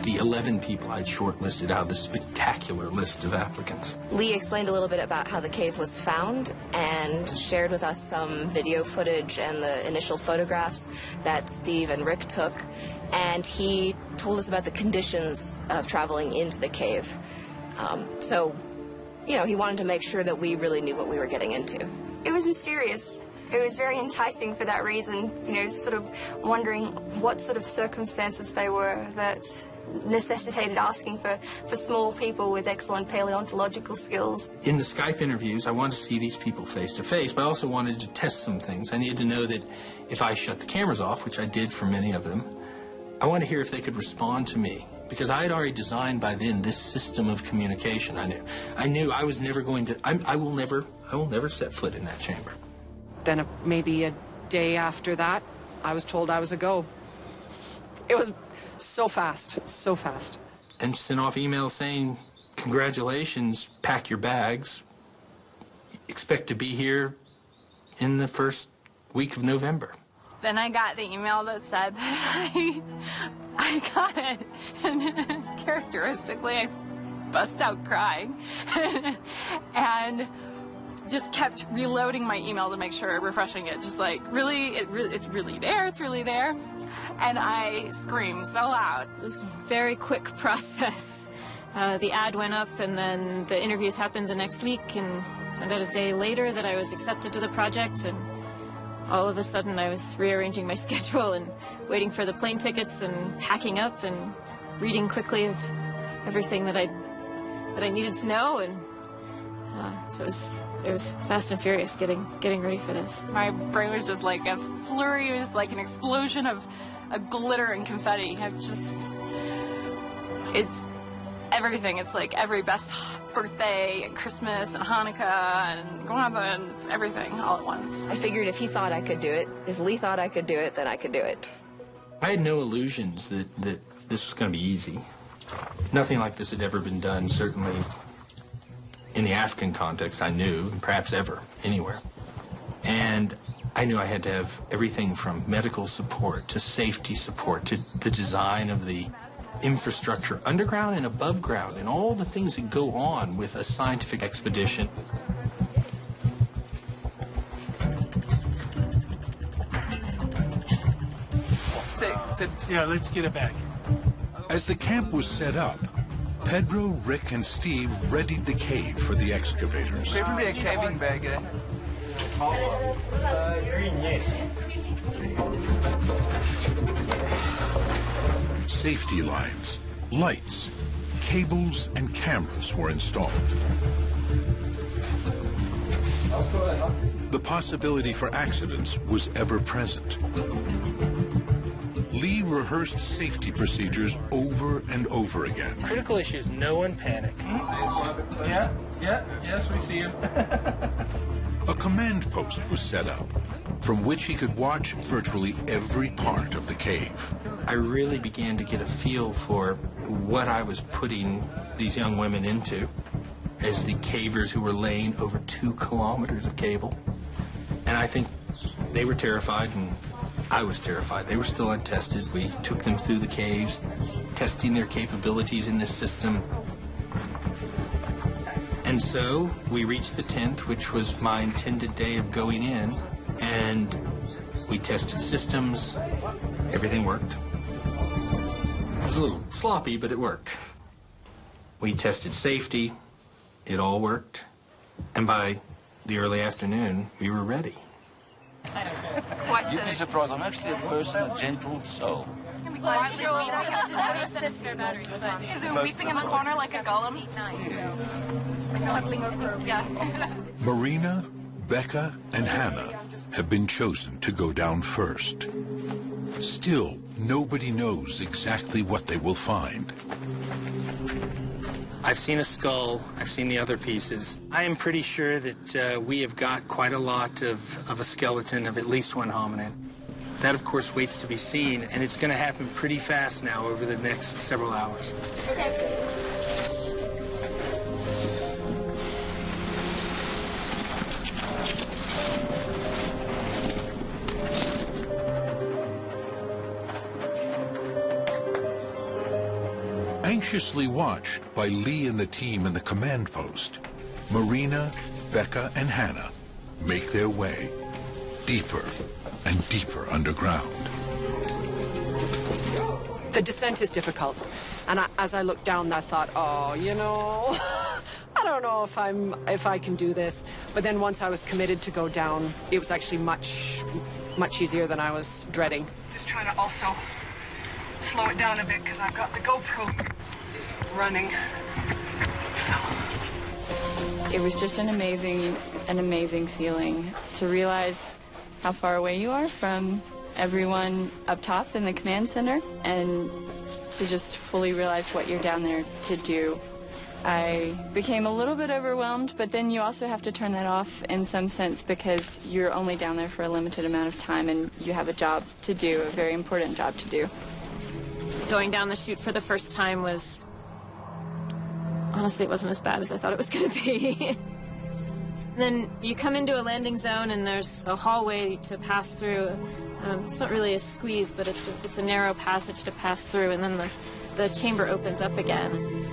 the 11 people I'd shortlisted out of this spectacular list of applicants. Lee explained a little bit about how the cave was found and shared with us some video footage and the initial photographs that Steve and Rick took. And he told us about the conditions of traveling into the cave. So, you know, he wanted to make sure that we really knew what we were getting into. It was mysterious. It was very enticing for that reason, you know, sort of wondering what sort of circumstances they were that necessitated asking for small people with excellent paleontological skills. In the Skype interviews, I wanted to see these people face to face, but I also wanted to test some things. I needed to know that if I shut the cameras off, which I did for many of them, I wanted to hear if they could respond to me. Because I had already designed by then this system of communication. I knew I was never going to, I will never set foot in that chamber. Then maybe a day after that, I was told I was a go. It was so fast, so fast. And sent off emails saying, congratulations, pack your bags, expect to be here in the first week of November. Then I got the email that said that I got it, and characteristically I bust out crying and just kept reloading my email to make sure, refreshing it, just like, really, it's really there, and I screamed so loud. It was a very quick process. The ad went up, and then the interviews happened the next week, and found out a day later that I was accepted to the project, and all of a sudden I was rearranging my schedule and waiting for the plane tickets and packing up and reading quickly of everything that I needed to know, and so it was fast and furious getting ready for this. My brain was just like a flurry. It was like an explosion of glitter and confetti. It's everything. It's like every best birthday and Christmas and Hanukkah and Kwanzaa, and it's everything all at once. I figured if he thought I could do it, if Lee thought I could do it, then I could do it. I had no illusions that this was going to be easy. Nothing like this had ever been done, certainly in the African context, I knew, and perhaps ever, anywhere. And I knew I had to have everything from medical support to safety support to the design of the infrastructure underground and above ground and all the things that go on with a scientific expedition. Yeah, let's get it back. As the camp was set up, Pedro, Rick, and Steve readied the cave for the excavators. Give me a caving bag, Green, yes. Safety lines, lights, cables, and cameras were installed. The possibility for accidents was ever present. Lee rehearsed safety procedures over and over again. Critical issue is no one panic. Yes, we see him. A command post was set up, from which he could watch virtually every part of the cave. I really began to get a feel for what I was putting these young women into as the cavers who were laying over 2 kilometers of cable. And I think they were terrified, and I was terrified. They were still untested. We took them through the caves, testing their capabilities in this system. And so we reached the 10th, which was my intended day of going in, and we tested systems. Everything worked. It was a little sloppy, but it worked. We tested safety. It all worked. And by the early afternoon, we were ready. You'd be surprised. I'm actually a person, a gentle soul. Is it weeping in the corner like a golem? Marina, Becca, and Hannah have been chosen to go down first. Still, nobody knows exactly what they will find. I've seen a skull. I've seen the other pieces. I am pretty sure that we have got quite a lot of a skeleton of at least one hominid. That, of course, waits to be seen, and it's going to happen pretty fast now over the next several hours. Anxiously watched by Lee and the team in the command post, Marina, Becca, and Hannah make their way deeper and deeper underground. The descent is difficult, and as I looked down, I thought, oh, you know, I don't know if I can do this. But then once I was committed to go down, it was actually much easier than I was dreading. Just trying to also slow it down a bit because I've got the GoPro running. It was just an amazing feeling to realize how far away you are from everyone up top in the command center, and to just fully realize what you're down there to do. I became a little bit overwhelmed, but then you also have to turn that off in some sense because you're only down there for a limited amount of time and you have a job to do, a very important job to do. Going down the chute for the first time was, honestly, it wasn't as bad as I thought it was going to be. Then you come into a landing zone and there's a hallway to pass through. It's not really a squeeze, but it's a narrow passage to pass through, and then the chamber opens up again.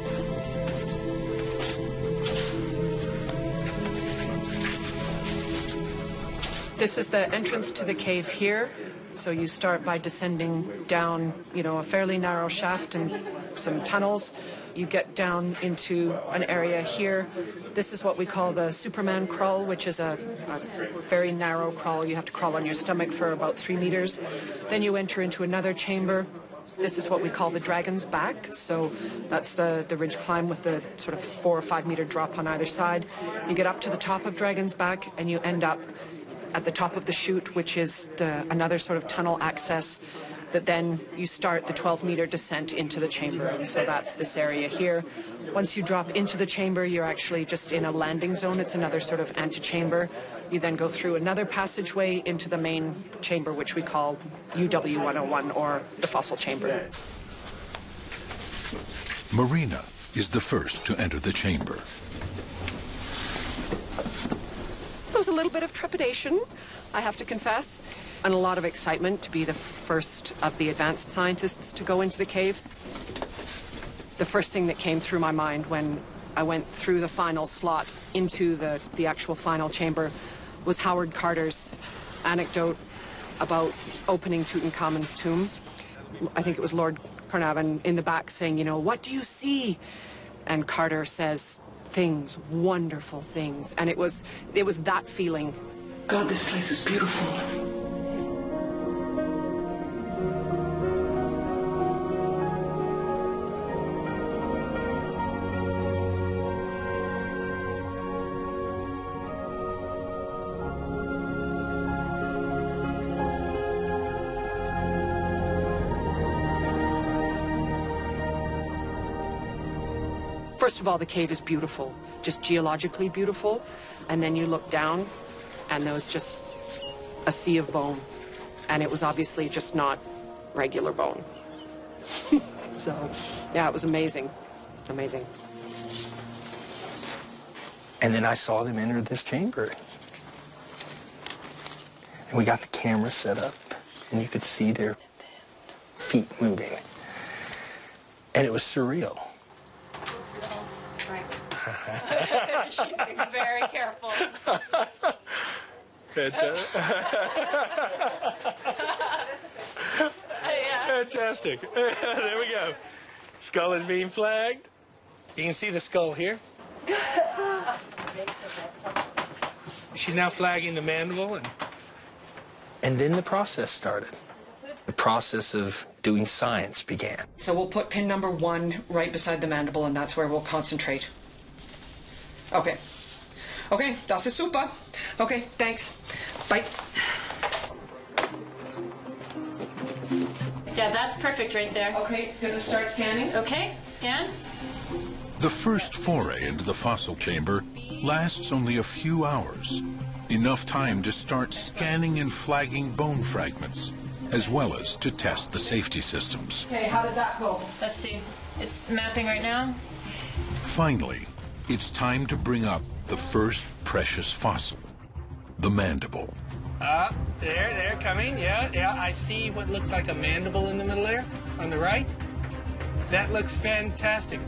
This is the entrance to the cave here. So you start by descending down, a fairly narrow shaft and some tunnels. You get down into an area here. This is what we call the Superman crawl, which is a very narrow crawl. You have to crawl on your stomach for about 3 meters. Then you enter into another chamber. This is what we call the Dragon's Back. So that's the ridge climb with the sort of 4 or 5 meter drop on either side. You get up to the top of Dragon's Back and you end up at the top of the chute, which is another sort of tunnel access that then you start the 12-meter descent into the chamber. And so that's this area here. Once you drop into the chamber, you're actually just in a landing zone. It's another sort of antechamber. You then go through another passageway into the main chamber, which we call UW-101, or the fossil chamber. Marina is the first to enter the chamber. There was a little bit of trepidation, I have to confess, and a lot of excitement to be the first of the advanced scientists to go into the cave. The first thing that came through my mind when I went through the final slot into the actual final chamber was Howard Carter's anecdote about opening Tutankhamun's tomb. I think it was Lord Carnarvon in the back saying, what do you see? And Carter says, things, wonderful things. And it was that feeling. God, this place is beautiful. First of all, the cave is beautiful, just geologically beautiful. And then you look down, and there was just a sea of bone. And it was obviously just not regular bone. So, yeah, it was amazing. Amazing. And then I saw them enter this chamber. And we got the camera set up, and you could see their feet moving. And it was surreal. Be very careful. Fantastic. There we go. Skull is being flagged. You can see the skull here. She's now flagging the mandible. And then the process started. The process of doing science began. So we'll put pin number 1 right beside the mandible, and that's where we'll concentrate. Okay. Okay, das ist super. Okay, thanks. Bye. Yeah, that's perfect right there. Okay, gonna start scanning. Okay, scan. The first foray into the fossil chamber lasts only a few hours, enough time to start scanning and flagging bone fragments, as well as to test the safety systems. Okay, how did that go? Let's see. It's mapping right now. Finally, it's time to bring up the first precious fossil, the mandible. They're coming. Yeah, I see what looks like a mandible in the middle there, on the right. That looks fantastic.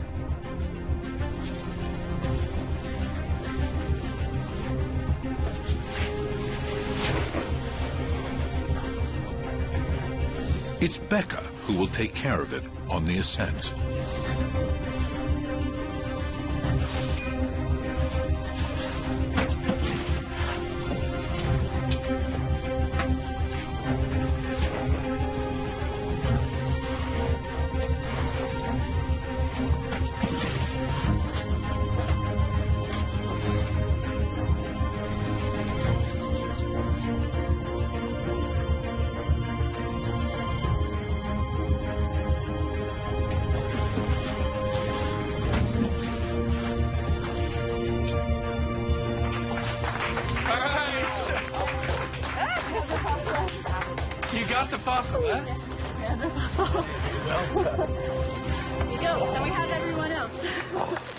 It's Becca who will take care of it on the ascent.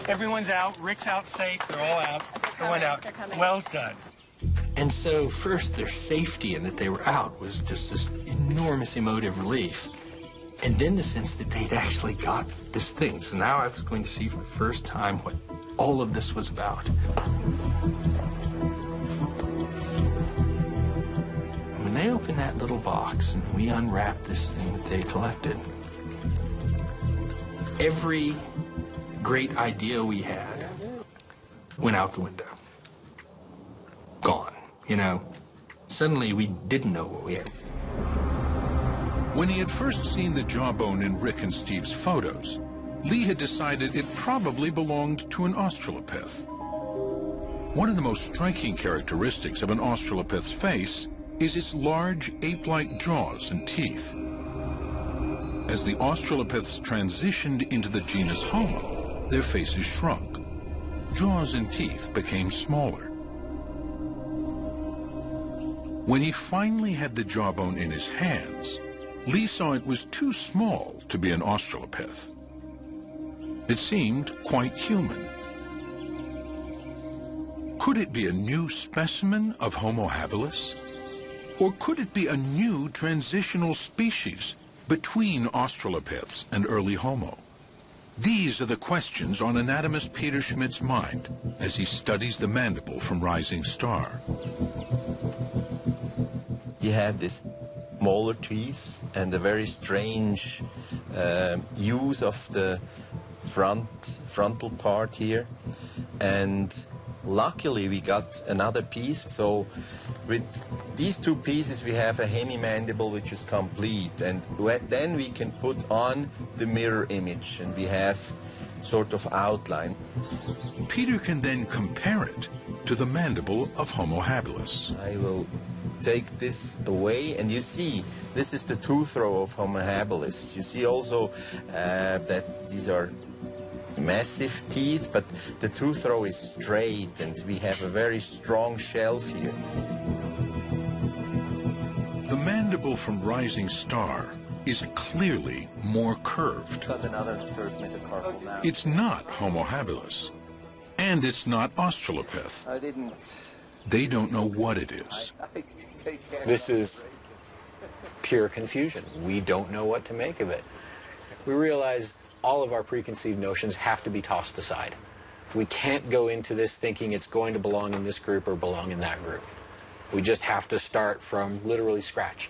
Everyone's out. Rick's out safe. They're all out. They went out. Well done. And so first their safety and that they were out was just this enormous emotive relief. And then the sense that they'd actually got this thing. So now I was going to see for the first time what all of this was about. And when they opened that little box and we unwrapped this thing that they collected, every great idea we had went out the window. Gone. You know, suddenly we didn't know what we had. When he had first seen the jawbone in Rick and Steve's photos, Lee had decided it probably belonged to an Australopith. One of the most striking characteristics of an Australopith's face is its large ape-like jaws and teeth. As the Australopiths transitioned into the genus Homo, their faces shrunk. Jaws and teeth became smaller. When he finally had the jawbone in his hands, Lee saw it was too small to be an Australopith. It seemed quite human. Could it be a new specimen of Homo habilis? Or could it be a new transitional species between Australopiths and early Homo? These are the questions on anatomist Peter Schmidt's mind as he studies the mandible from Rising Star. He had this molar teeth and a very strange use of the frontal part here, and luckily we got another piece. So with these two pieces we have a hemimandible which is complete, and then we can put on the mirror image and we have sort of outline. Peter can then compare it to the mandible of Homo habilis. I will take this away, and you see this is the tooth row of Homo habilis. You see also that these are massive teeth, but the tooth row is straight and we have a very strong shelf here. The mandible from Rising Star is clearly more curved. Got another first metacarpal now. It's not Homo habilis, and it's not Australopith. I didn't. They don't know what it is. This is pure confusion. We don't know what to make of it. We realize all of our preconceived notions have to be tossed aside. We can't go into this thinking it's going to belong in this group or belong in that group. We just have to start from literally scratch.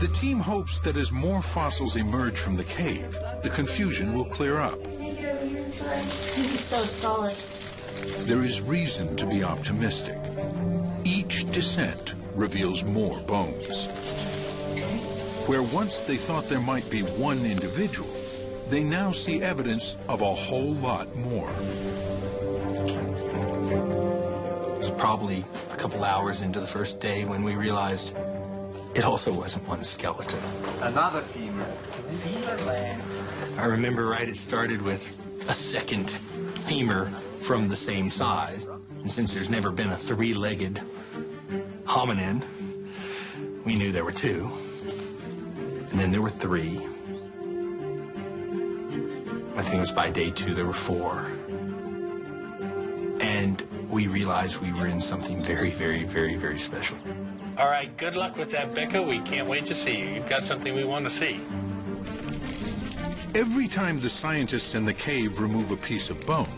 The team hopes that as more fossils emerge from the cave, the confusion will clear up. It's so solid. There is reason to be optimistic. Each descent reveals more bones. Where once they thought there might be one individual, they now see evidence of a whole lot more. It was probably a couple hours into the first day when we realized it also wasn't one skeleton. Another femur. Femurland. I remember right, it started with a second femur from the same size. And since there's never been a three-legged hominin, we knew there were two. And then there were three. I think it was by day 2 there were 4. And we realized we were in something very, very, very, very special. All right, good luck with that, Becca. We can't wait to see you. You've got something we want to see. Every time the scientists in the cave remove a piece of bone,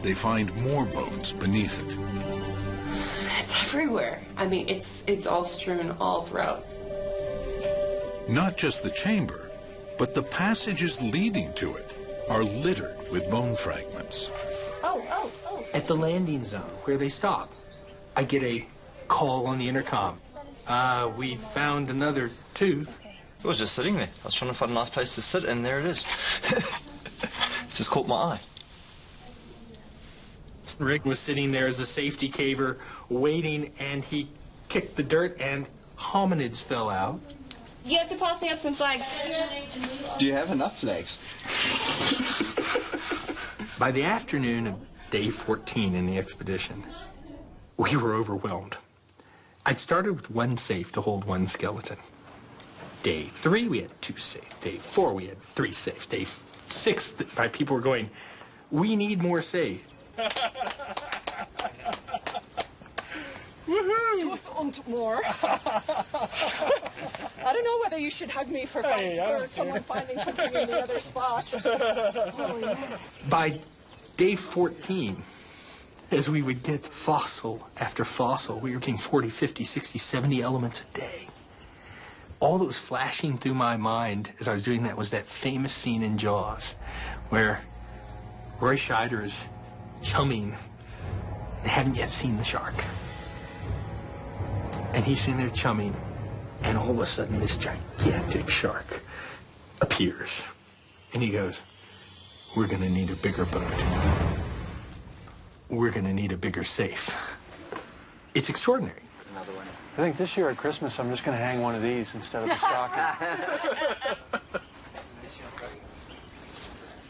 they find more bones beneath it. It's everywhere. I mean, it's all strewn all throughout. Not just the chamber, but the passages leading to it are littered with bone fragments. Oh. At the landing zone where they stop, I get a call on the intercom. We found another tooth. It was just sitting there. I was trying to find a nice place to sit, and there it is. It just caught my eye. Rick was sitting there as a safety caver, waiting, and he kicked the dirt, and hominids fell out. You have to pass me up some flags. Do you have enough flags? By the afternoon of day 14 in the expedition, we were overwhelmed. I'd started with one safe to hold one skeleton. Day 3, we had 2 safes. Day 4, we had 3 safes. Day 6, people were going, we need more safes. Woohoo! Tooth und more. I don't know whether you should hug me for someone finding something in the other spot. Oh, yeah. By day 14, as we would get fossil after fossil, we were getting 40, 50, 60, 70 elements a day. All that was flashing through my mind as I was doing that was that famous scene in Jaws where Roy Scheider is chumming. They haven't yet seen the shark. And he's sitting there chumming, and all of a sudden this gigantic shark appears. And he goes, we're going to need a bigger boat. We're going to need a bigger safe. It's extraordinary. I think this year at Christmas, I'm just going to hang one of these instead of a stocking.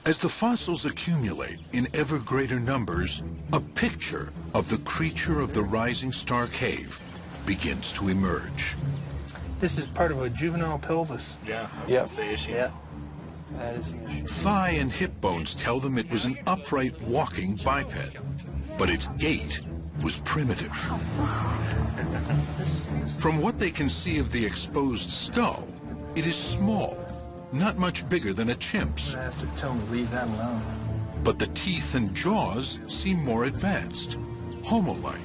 As the fossils accumulate in ever greater numbers, a picture of the creature of the rising star cave begins to emerge. This is part of a juvenile pelvis. Yeah, that's the issue. Yeah. That is the issue. Thigh and hip bones tell them it was an upright walking biped, but its gait was primitive. From what they can see of the exposed skull, it is small, not much bigger than a chimp's. I have to tell them to leave that alone. But the teeth and jaws seem more advanced, homo-like.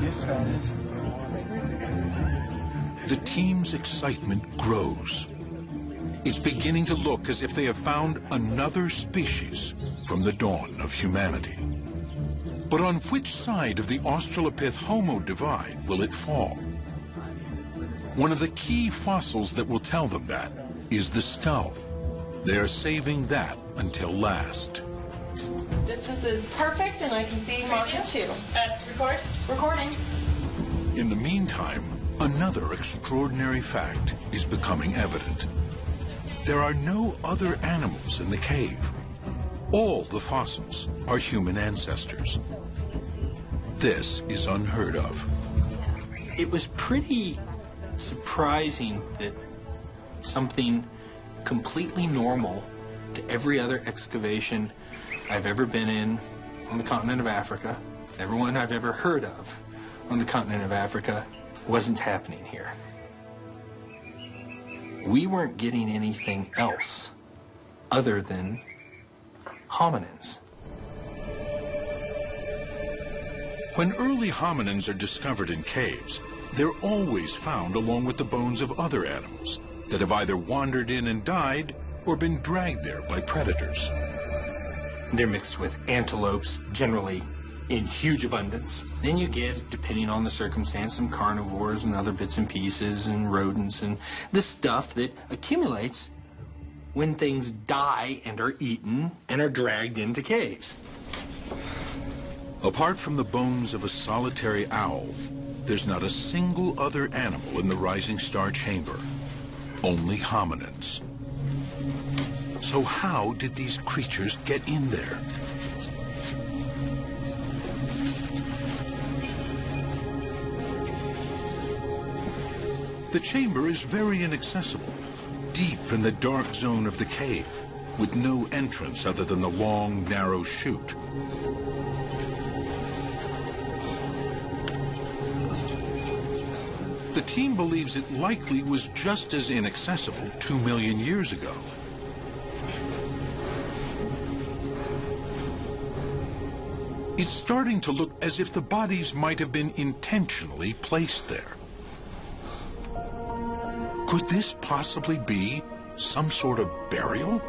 Yes, that is. The team's excitement grows. It's beginning to look as if they have found another species from the dawn of humanity. But on which side of the Australopith Homo divide will it fall? One of the key fossils that will tell them that is the skull. They are saving that until last. Distance is perfect, and I can see marker 2. Record? Recording. In the meantime, another extraordinary fact is becoming evident. There are no other animals in the cave. All the fossils are human ancestors. This is unheard of. It was pretty surprising that something completely normal to every other excavation I've ever been in on the continent of Africa, everyone I've ever heard of on the continent of Africa, wasn't happening here. We weren't getting anything else other than hominins. When early hominins are discovered in caves, they're always found along with the bones of other animals that have either wandered in and died or been dragged there by predators. They're mixed with antelopes, generally in huge abundance. Then you get, depending on the circumstance, some carnivores and other bits and pieces and rodents and the stuff that accumulates when things die and are eaten and are dragged into caves. Apart from the bones of a solitary owl, there's not a single other animal in the Rising Star chamber, only hominins. So how did these creatures get in there? The chamber is very inaccessible, deep in the dark zone of the cave, with no entrance other than the long, narrow chute. the team believes it likely was just as inaccessible 2 million years ago. It's starting to look as if the bodies might have been intentionally placed there. Could this possibly be some sort of burial?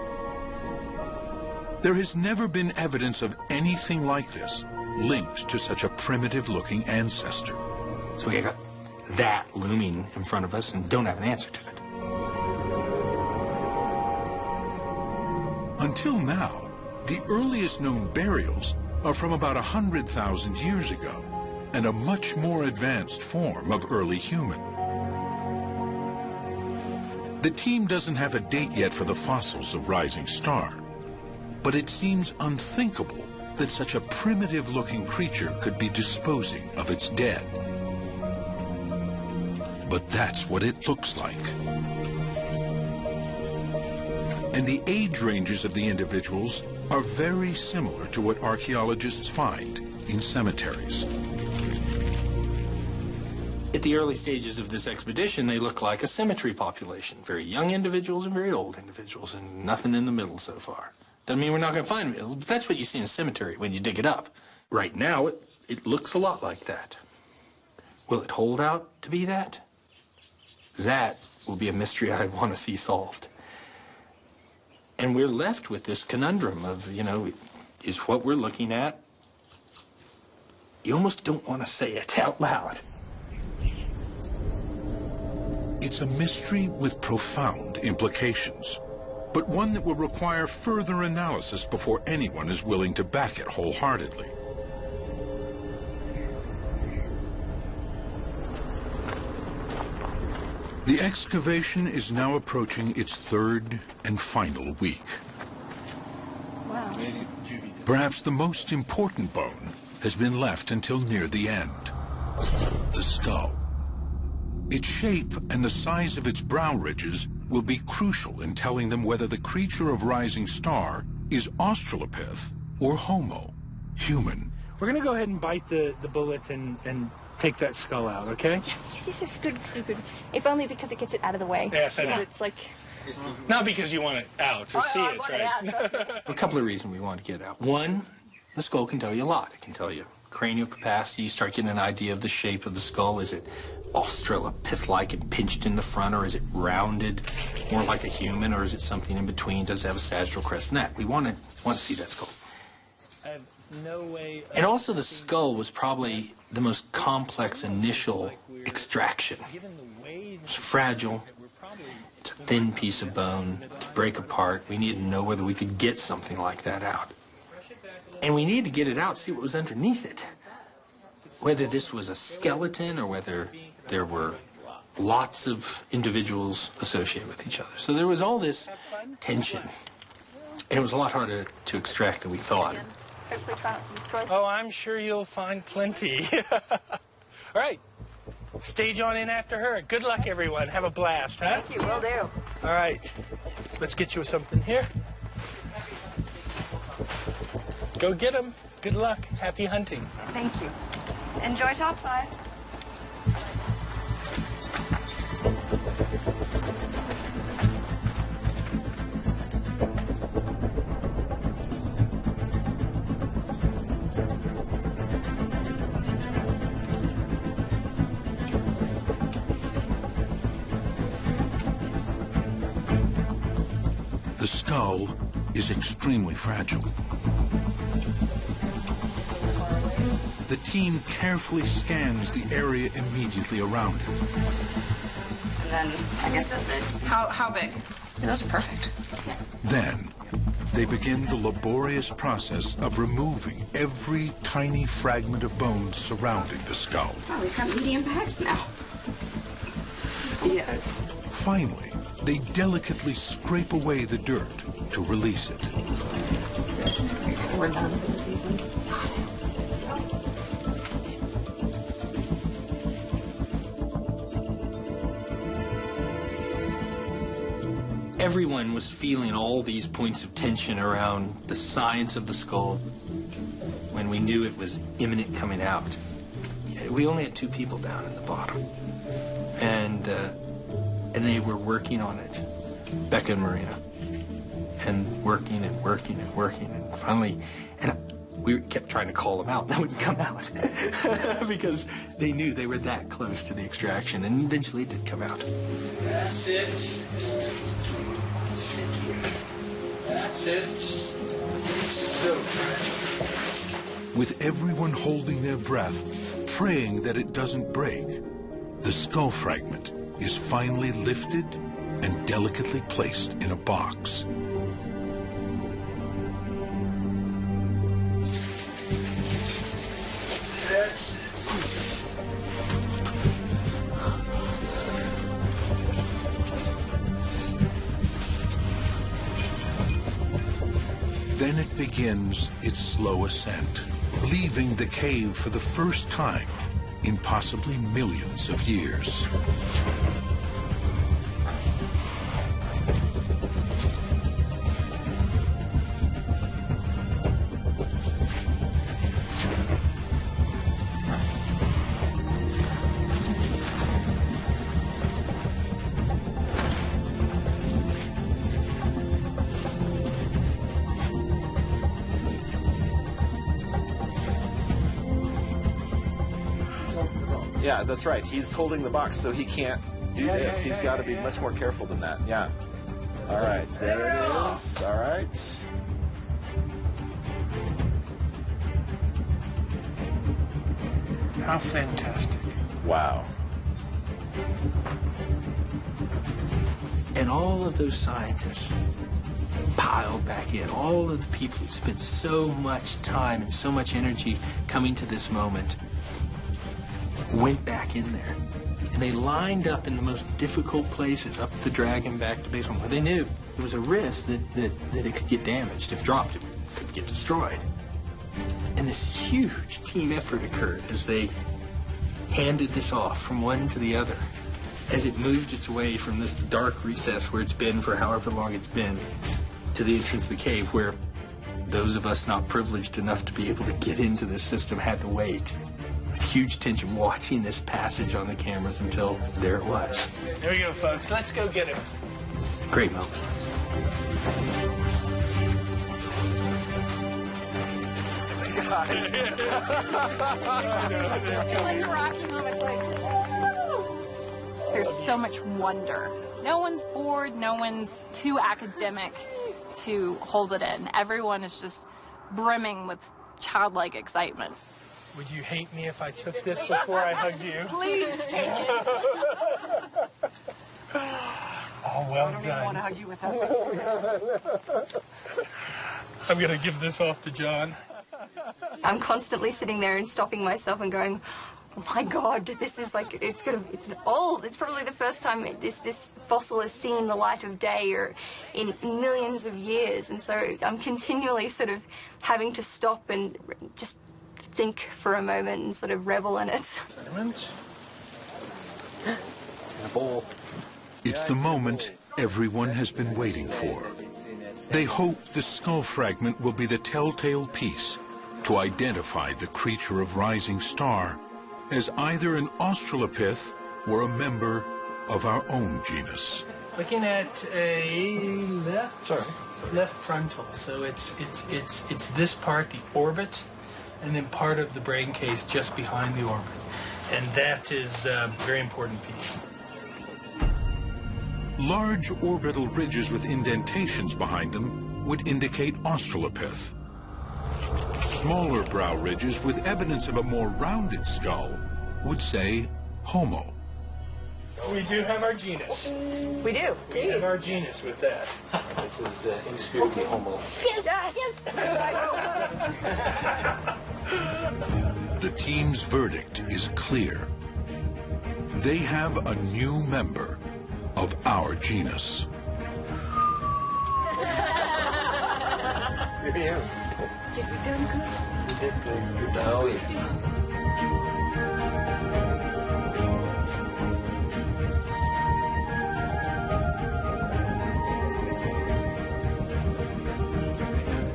There has never been evidence of anything like this linked to such a primitive-looking ancestor. So we got that looming in front of us and don't have an answer to it. Until now, the earliest known burials are from about 100,000 years ago and a much more advanced form of early human. The team doesn't have a date yet for the fossils of Rising Star, but it seems unthinkable that such a primitive-looking creature could be disposing of its dead. But that's what it looks like. And the age ranges of the individuals are very similar to what archaeologists find in cemeteries. At the early stages of this expedition, they look like a symmetry population. Very young individuals and very old individuals, and nothing in the middle so far. Doesn't mean we're not going to find middle, but that's what you see in a cemetery when you dig it up. Right now, it looks a lot like that. Will it hold out to be that? That will be a mystery I want to see solved. And we're left with this conundrum of, you know, is what we're looking at, you almost don't want to say it out loud. It's a mystery with profound implications, but one that will require further analysis before anyone is willing to back it wholeheartedly. The excavation is now approaching its third and final week. Wow. Perhaps the most important bone has been left until near the end: the skull. Its shape and the size of its brow ridges will be crucial in telling them whether the creature of Rising Star is Australopith or Homo, human. We're going to go ahead and bite the bullet and take that skull out, okay? Yes, good. If only because it gets it out of the way. Yes, I know. It's like... Not because you want it out or see it, right? A couple of reasons we want to get it out. One, the skull can tell you a lot. It can tell you cranial capacity. You start getting an idea of the shape of the skull. Is it Australopith-like and pinched in the front, or is it rounded, more like a human, or is it something in between? Does it have a sagittal crest and neck? We want to see that skull. I have no way of... And also the skull was probably the most complex initial extraction. It's fragile. It's a thin piece of bone. It could break apart. We needed to know whether we could get something like that out. And we needed to get it out, see what was underneath it. Whether this was a skeleton or whether there were lots of individuals associated with each other. So there was all this tension. And it was a lot harder to extract than we thought. Oh, I'm sure you'll find plenty. All right. Stage on in after her. Good luck, everyone. Have a blast, huh? Thank you, will do. All right. Let's get you something here. Go get them. Good luck. Happy hunting. Thank you. Enjoy topside. The skull is extremely fragile. The team carefully scans the area immediately around it. And then, I guess that's it. How big? Yeah, those are perfect. Then, they begin the laborious process of removing every tiny fragment of bone surrounding the skull. Oh, we've got medium bags now. Yeah. Finally, they delicately scrape away the dirt to release it. We're done for the season. Everyone was feeling all these points of tension around the sides of the skull when we knew it was imminent coming out. We only had 2 people down at the bottom. and they were working on it, Becca and Marina, and working and working and working, and finally, and we kept trying to call them out. They wouldn't come out because they knew they were that close to the extraction, and eventually it did come out. That's it. That's it. So fragile. With everyone holding their breath, praying that it doesn't break, the skull fragment is finally lifted and delicately placed in a box. Then it begins its slow ascent, leaving the cave for the first time in possibly millions of years. Yeah, that's right. He's holding the box, so he can't do this. He's got to be much more careful than that. Yeah. All right, there it is. All right. How fantastic. Wow. And all of those scientists piled back in, all of the people who spent so much time and so much energy coming to this moment went back in there. And they lined up in the most difficult places, up the dragon back to basement, where they knew there was a risk that it could get damaged. If dropped, it could get destroyed. And this huge team effort occurred as they handed this off from one to the other, as it moved its way from this dark recess where it's been for however long it's been, to the entrance of the cave, where those of us not privileged enough to be able to get into this system had to wait. Huge tension watching this passage on the cameras until there it was. There we go, folks. Let's go get him. Great moment. Like Rocky moments, there's so much wonder. No one's bored. No one's too academic to hold it in. Everyone is just brimming with childlike excitement. Would you hate me if I took this before I hugged you? Please take it. Oh, well done. I don't even want to hug you without me. I'm going to give this off to John. I'm constantly sitting there and stopping myself and going, oh my God, this is like, it's old. It's probably the first time this fossil has seen the light of day or in millions of years. And so I'm continually sort of having to stop and just think for a moment and sort of revel in it. It's the moment everyone has been waiting for. They hope the skull fragment will be the telltale piece to identify the creature of rising star as either an Australopith or a member of our own genus. Looking at a left frontal. So it's this part, the orbit, and then part of the brain case just behind the orbit. And that is a very important piece. Large orbital ridges with indentations behind them would indicate Australopith. Smaller brow ridges with evidence of a more rounded skull would say Homo. We do have our genus. We do. We have our genus with that. This is indisputably Homo. Yes, yes. The team's verdict is clear. They have a new member of our genus. Did we do good? We did good. Oh, yeah.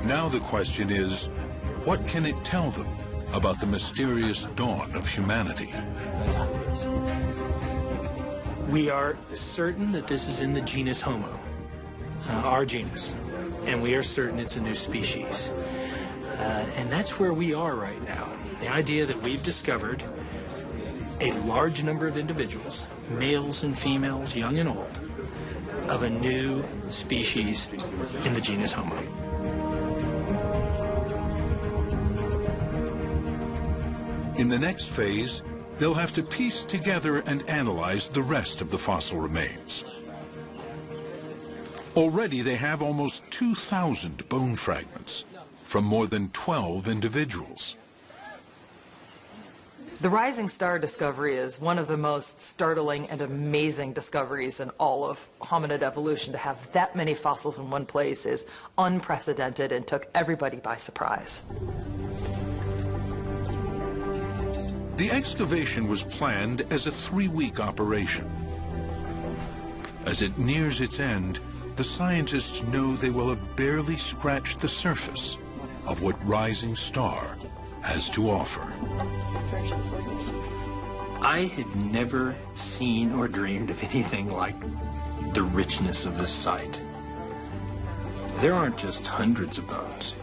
Now the question is, what can it tell them about the mysterious dawn of humanity? We are certain that this is in the genus Homo, our genus, and we are certain it's a new species. And that's where we are right now. The idea that we've discovered a large number of individuals, males and females, young and old, of a new species in the genus Homo. In the next phase, they'll have to piece together and analyze the rest of the fossil remains. Already they have almost 2,000 bone fragments from more than 12 individuals. The rising star discovery is one of the most startling and amazing discoveries in all of hominid evolution. To have that many fossils in one place is unprecedented and took everybody by surprise. The excavation was planned as a 3-week operation. As it nears its end, the scientists know they will have barely scratched the surface of what Rising Star has to offer. I had never seen or dreamed of anything like the richness of this site. There aren't just hundreds of bones.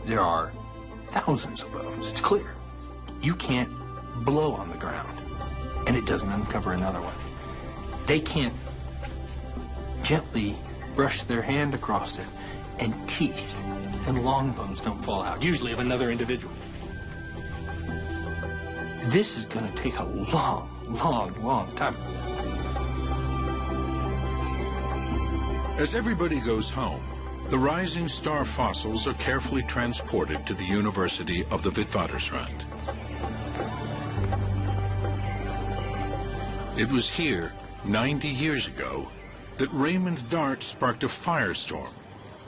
There are thousands of bones. It's clear. You can't blow on the ground and it doesn't uncover another one. They can't gently brush their hand across it and teeth and long bones don't fall out, usually of another individual. This is going to take a long, long, long time. As everybody goes home, the Rising Star fossils are carefully transported to the University of the Witwatersrand. It was here, 90 years ago, that Raymond Dart sparked a firestorm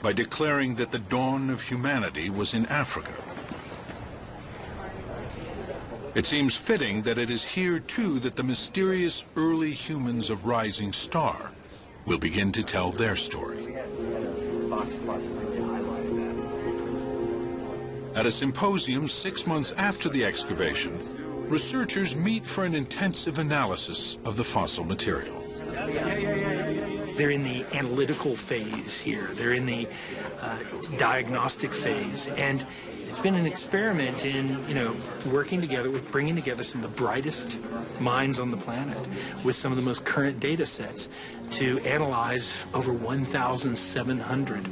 by declaring that the dawn of humanity was in Africa. It seems fitting that it is here, too, that the mysterious early humans of Rising Star will begin to tell their story. At a symposium 6 months after the excavation, researchers meet for an intensive analysis of the fossil material. They're in the analytical phase here. They're in the diagnostic phase. And it's been an experiment in, working together with bringing together some of the brightest minds on the planet with some of the most current data sets to analyze over 1,700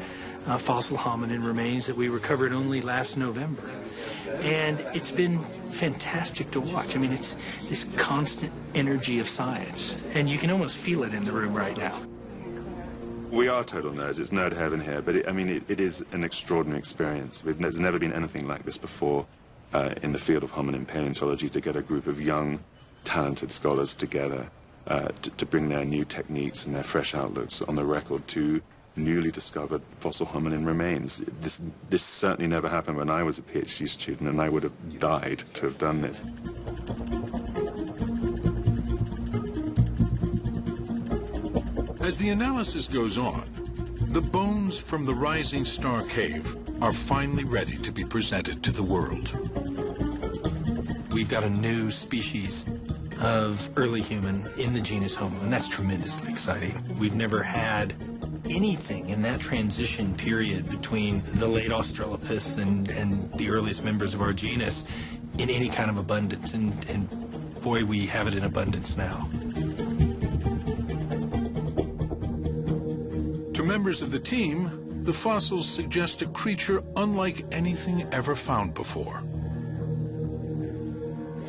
fossil hominin remains that we recovered only last November. And it's been fantastic to watch. I mean, it's this constant energy of science, and you can almost feel it in the room right now. We are total nerds. It's nerd heaven here, but it is an extraordinary experience. There's never been anything like this before in the field of hominin paleontology, to get a group of young, talented scholars together to bring their new techniques and their fresh outlooks on the record to newly discovered fossil hominin remains. This certainly never happened when I was a PhD student, and I would have died to have done this. As the analysis goes on, the bones from the Rising Star cave are finally ready to be presented to the world. We've got a new species of early human in the genus Homo, and that's tremendously exciting. We've never had anything in that transition period between the late Australopiths and the earliest members of our genus in any kind of abundance, and boy, we have it in abundance now. To members of the team, the fossils suggest a creature unlike anything ever found before.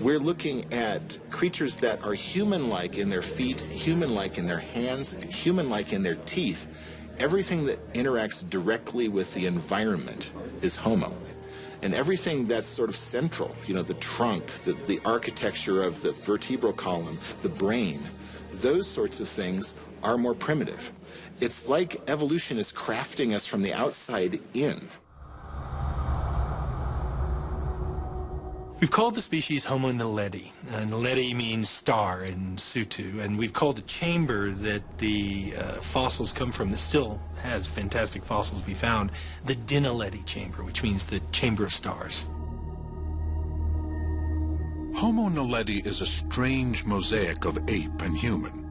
We're looking at creatures that are human-like in their feet, human-like in their hands, human-like in their teeth. Everything that interacts directly with the environment is Homo. And everything that's sort of central, the trunk, the architecture of the vertebral column, the brain, those sorts of things are more primitive. It's like evolution is crafting us from the outside in. We've called the species Homo naledi. Naledi means star in Sutu, and we've called the chamber that the fossils come from, that still has fantastic fossils to be found, the Dinaledi chamber, which means the chamber of stars. Homo naledi is a strange mosaic of ape and human.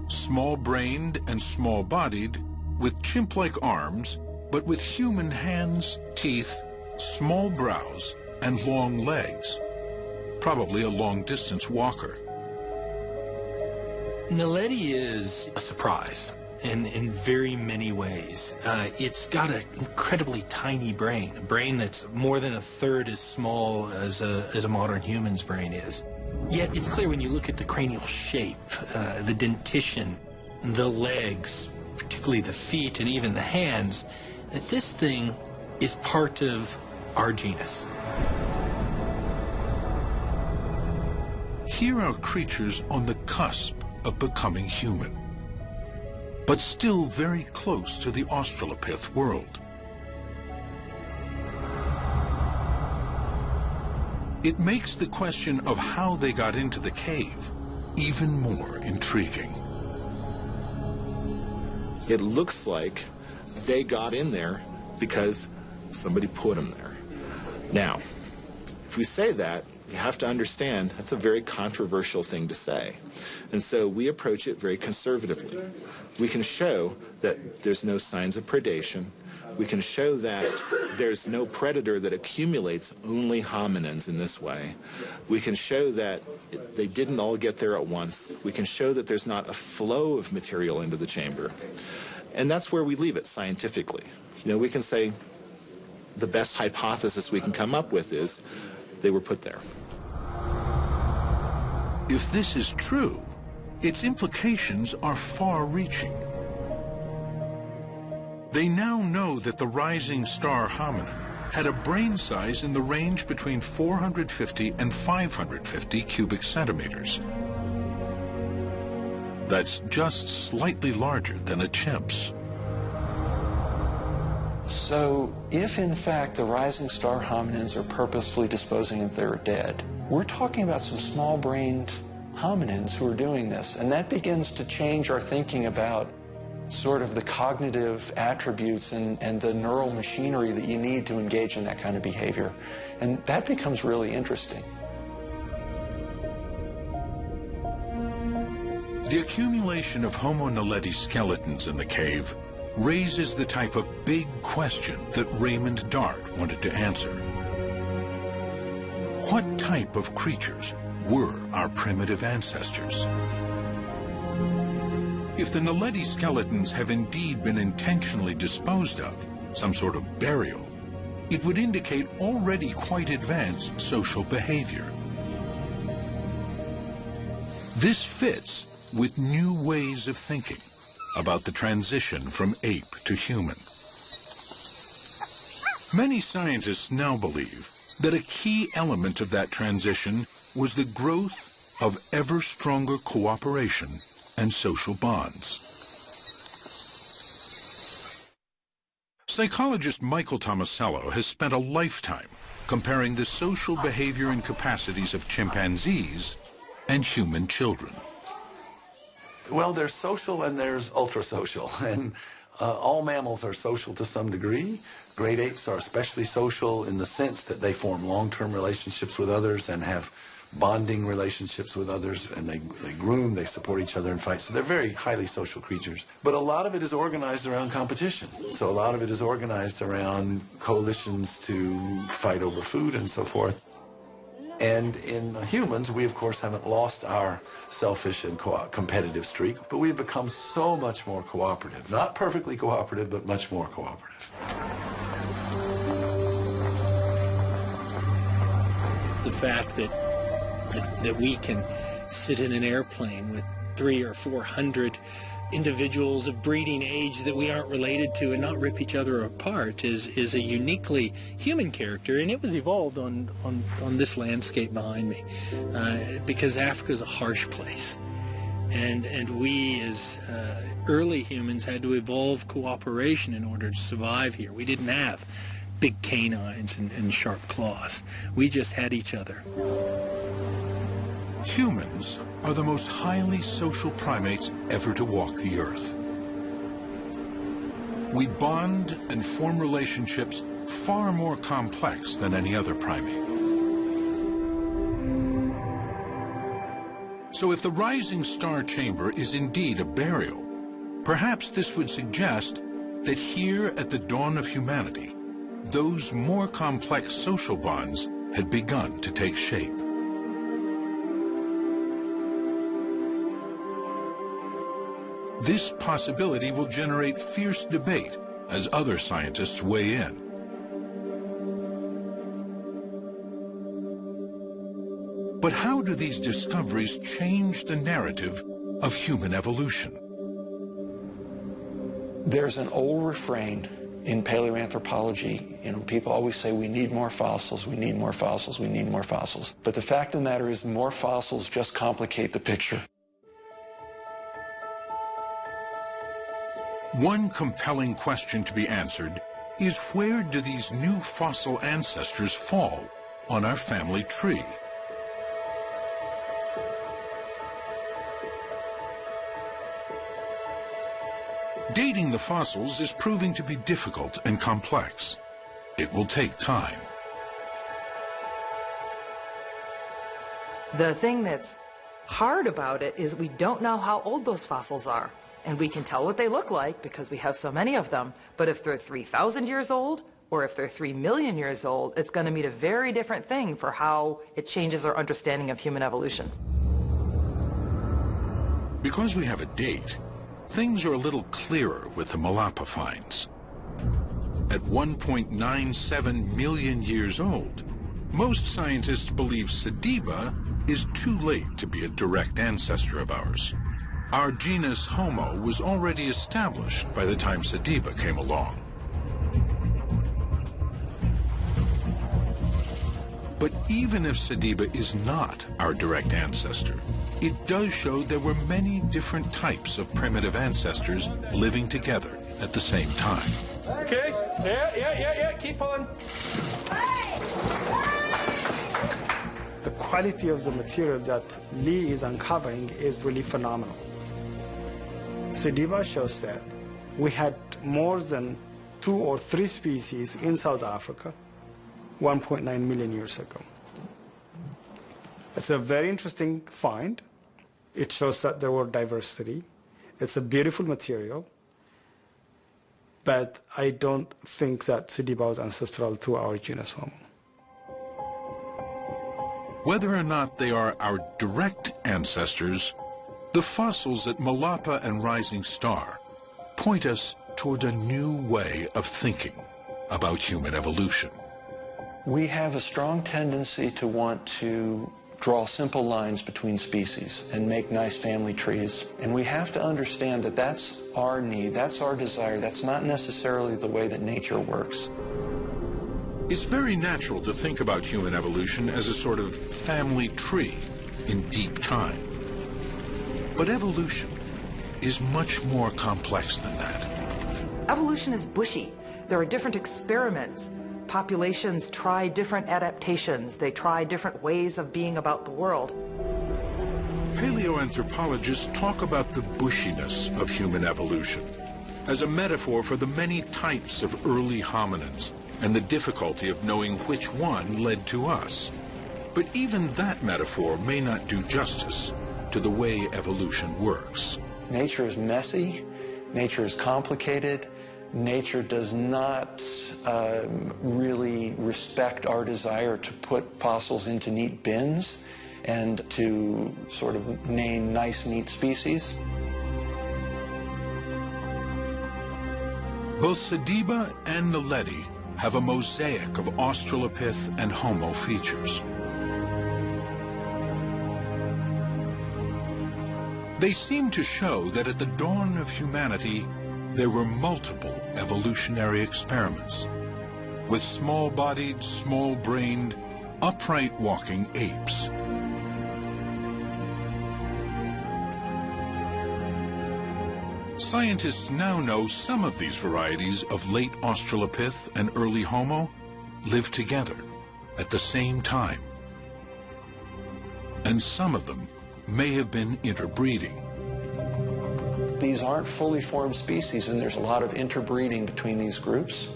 small-brained and small-bodied, with chimp-like arms, but with human hands, teeth, small brows, and long legs. Probably a long-distance walker. Naaledi is a surprise in very many ways. It's got an incredibly tiny brain, a brain that's more than a third as small as a modern human's brain is. Yet it's clear when you look at the cranial shape, the dentition, the legs, particularly the feet and even the hands, that this thing is part of our genus. Here are creatures on the cusp of becoming human, but still very close to the Australopith world. It makes the question of how they got into the cave even more intriguing. It looks like they got in there because somebody put them there. Now, if we say that, you have to understand that's a very controversial thing to say. And so we approach it very conservatively. We can show that there's no signs of predation. We can show that there's no predator that accumulates only hominins in this way. We can show that they didn't all get there at once. We can show that there's not a flow of material into the chamber. And that's where we leave it scientifically. You know, we can say the best hypothesis we can come up with is they were put there. If this is true, its implications are far-reaching. They now know that the rising star hominin had a brain size in the range between 450 and 550 cubic centimeters. That's just slightly larger than a chimp's. So, if in fact the rising star hominins are purposefully disposing of their dead, we're talking about some small-brained hominins who are doing this, and that begins to change our thinking about sort of the cognitive attributes and the neural machinery that you need to engage in that kind of behavior. And that becomes really interesting. The accumulation of Homo naledi skeletons in the cave raises the type of big question that Raymond Dart wanted to answer. What type of creatures were our primitive ancestors? If the Naledi skeletons have indeed been intentionally disposed of, some sort of burial, it would indicate already quite advanced social behavior. This fits with new ways of thinking about the transition from ape to human. Many scientists now believe that a key element of that transition was the growth of ever stronger cooperation and social bonds. Psychologist Michael Tomasello has spent a lifetime comparing the social behavior and capacities of chimpanzees and human children. Well, there's social and there's ultra-social, and all mammals are social to some degree. Great apes are especially social in the sense that they form long-term relationships with others and have bonding relationships with others, and they groom, they support each other in fights. So they're very highly social creatures. But a lot of it is organized around competition. So a lot of it is organized around coalitions to fight over food and so forth. And in humans, we of course haven't lost our selfish and competitive streak, but we've become so much more cooperative. Not perfectly cooperative, but much more cooperative. The fact that we can sit in an airplane with 300 or 400 individuals of breeding age that we aren't related to and not rip each other apart is a uniquely human character, and it was evolved on this landscape behind me, because Africa is a harsh place, and we as early humans had to evolve cooperation in order to survive here. We didn't have big canines and sharp claws. We just had each other. Humans are the most highly social primates ever to walk the earth. We bond and form relationships far more complex than any other primate. So if the rising star chamber is indeed a burial, perhaps this would suggest that here at the dawn of humanity, those more complex social bonds had begun to take shape. This possibility will generate fierce debate as other scientists weigh in. But how do these discoveries change the narrative of human evolution? There's an old refrain in paleoanthropology. People always say, we need more fossils, we need more fossils, we need more fossils. But the fact of the matter is, more fossils just complicate the picture. One compelling question to be answered is, where do these new fossil ancestors fall on our family tree? Dating the fossils is proving to be difficult and complex. It will take time. The thing that's hard about it is we don't know how old those fossils are. And we can tell what they look like because we have so many of them. But if they're 3,000 years old, or if they're 3 million years old, it's going to mean a very different thing for how it changes our understanding of human evolution. Because we have a date, things are a little clearer with the Malapa finds. At 1.97 million years old, most scientists believe Sediba is too late to be a direct ancestor of ours. Our genus Homo was already established by the time Sediba came along. But even if Sediba is not our direct ancestor, it does show there were many different types of primitive ancestors living together at the same time. Okay, yeah, keep on. The quality of the material that Lee is uncovering is really phenomenal. Sediba shows that we had more than 2 or 3 species in South Africa 1.9 million years ago. It's a very interesting find. It shows that there were diversity. It's a beautiful material, but I don't think that Sediba was ancestral to our genus Homo. Whether or not they are our direct ancestors, the fossils at Malapa and Rising Star point us toward a new way of thinking about human evolution. We have a strong tendency to want to draw simple lines between species and make nice family trees. And we have to understand that that's our need, that's our desire, that's not necessarily the way that nature works. It's very natural to think about human evolution as a sort of family tree in deep time. But evolution is much more complex than that. Evolution is bushy. There are different experiments. Populations try different adaptations. They try different ways of being about the world. Paleoanthropologists talk about the bushiness of human evolution as a metaphor for the many types of early hominins and the difficulty of knowing which one led to us. But even that metaphor may not do justice to the way evolution works. Nature is messy, nature is complicated, nature does not really respect our desire to put fossils into neat bins and to sort of name nice, neat species. Both Sediba and Naledi have a mosaic of Australopith and Homo features. They seem to show that at the dawn of humanity, there were multiple evolutionary experiments with small-bodied, small-brained, upright walking apes. Scientists now know some of these varieties of late Australopith and early Homo lived together at the same time. And some of them may have been interbreeding. These aren't fully formed species, and there's a lot of interbreeding between these groups.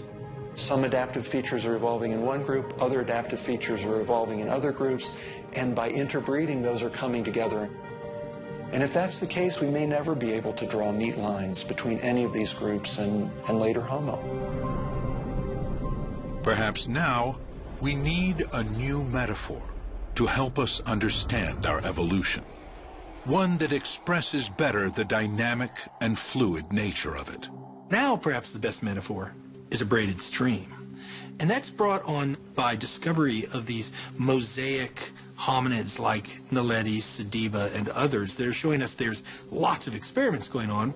Some adaptive features are evolving in one group, other adaptive features are evolving in other groups, and by interbreeding, those are coming together. And if that's the case, we may never be able to draw neat lines between any of these groups and later Homo. Perhaps now we need a new metaphor to help us understand our evolution, one that expresses better the dynamic and fluid nature of it. Now perhaps the best metaphor is a braided stream. And that's brought on by discovery of these mosaic hominids like Naaledi, Sediba, and others that are showing us there's lots of experiments going on.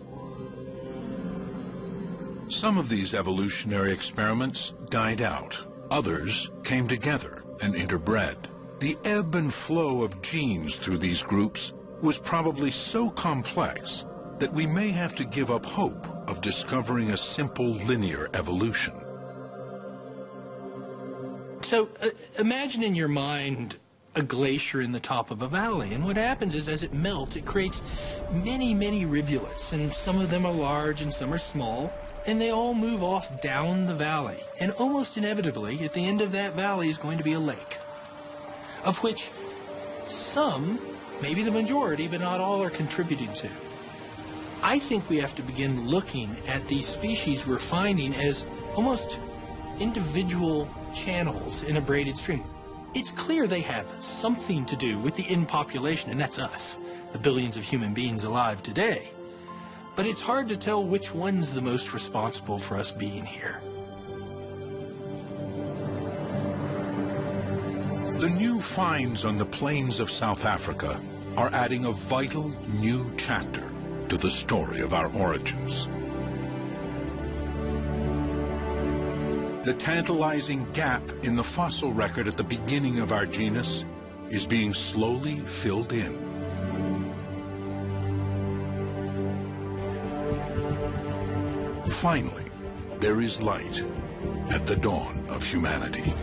Some of these evolutionary experiments died out. Others came together and interbred. The ebb and flow of genes through these groups was probably so complex that we may have to give up hope of discovering a simple linear evolution. So imagine in your mind a glacier in the top of a valley, and what happens is as it melts, it creates many, many rivulets, and some of them are large and some are small, and they all move off down the valley. And almost inevitably, at the end of that valley is going to be a lake, of which some, maybe the majority, but not all, are contributing to. I think we have to begin looking at these species we're finding as almost individual channels in a braided stream. It's clear they have something to do with the end population, and that's us, the billions of human beings alive today. But it's hard to tell which one's the most responsible for us being here. The new finds on the plains of South Africa are adding a vital new chapter to the story of our origins. The tantalizing gap in the fossil record at the beginning of our genus is being slowly filled in. Finally, there is light at the dawn of humanity.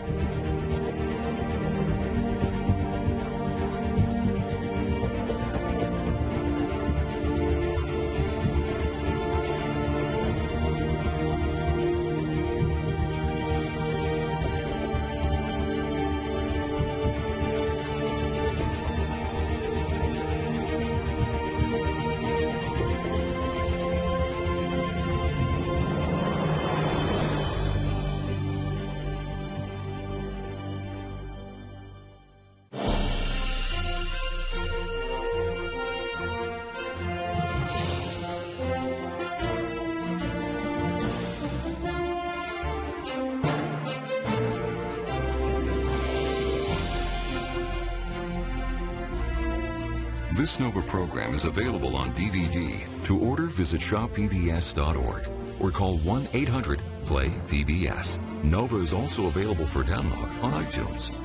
This Nova program is available on DVD. To order, visit shoppbs.org or call 1-800-PLAY-PBS. Nova is also available for download on iTunes.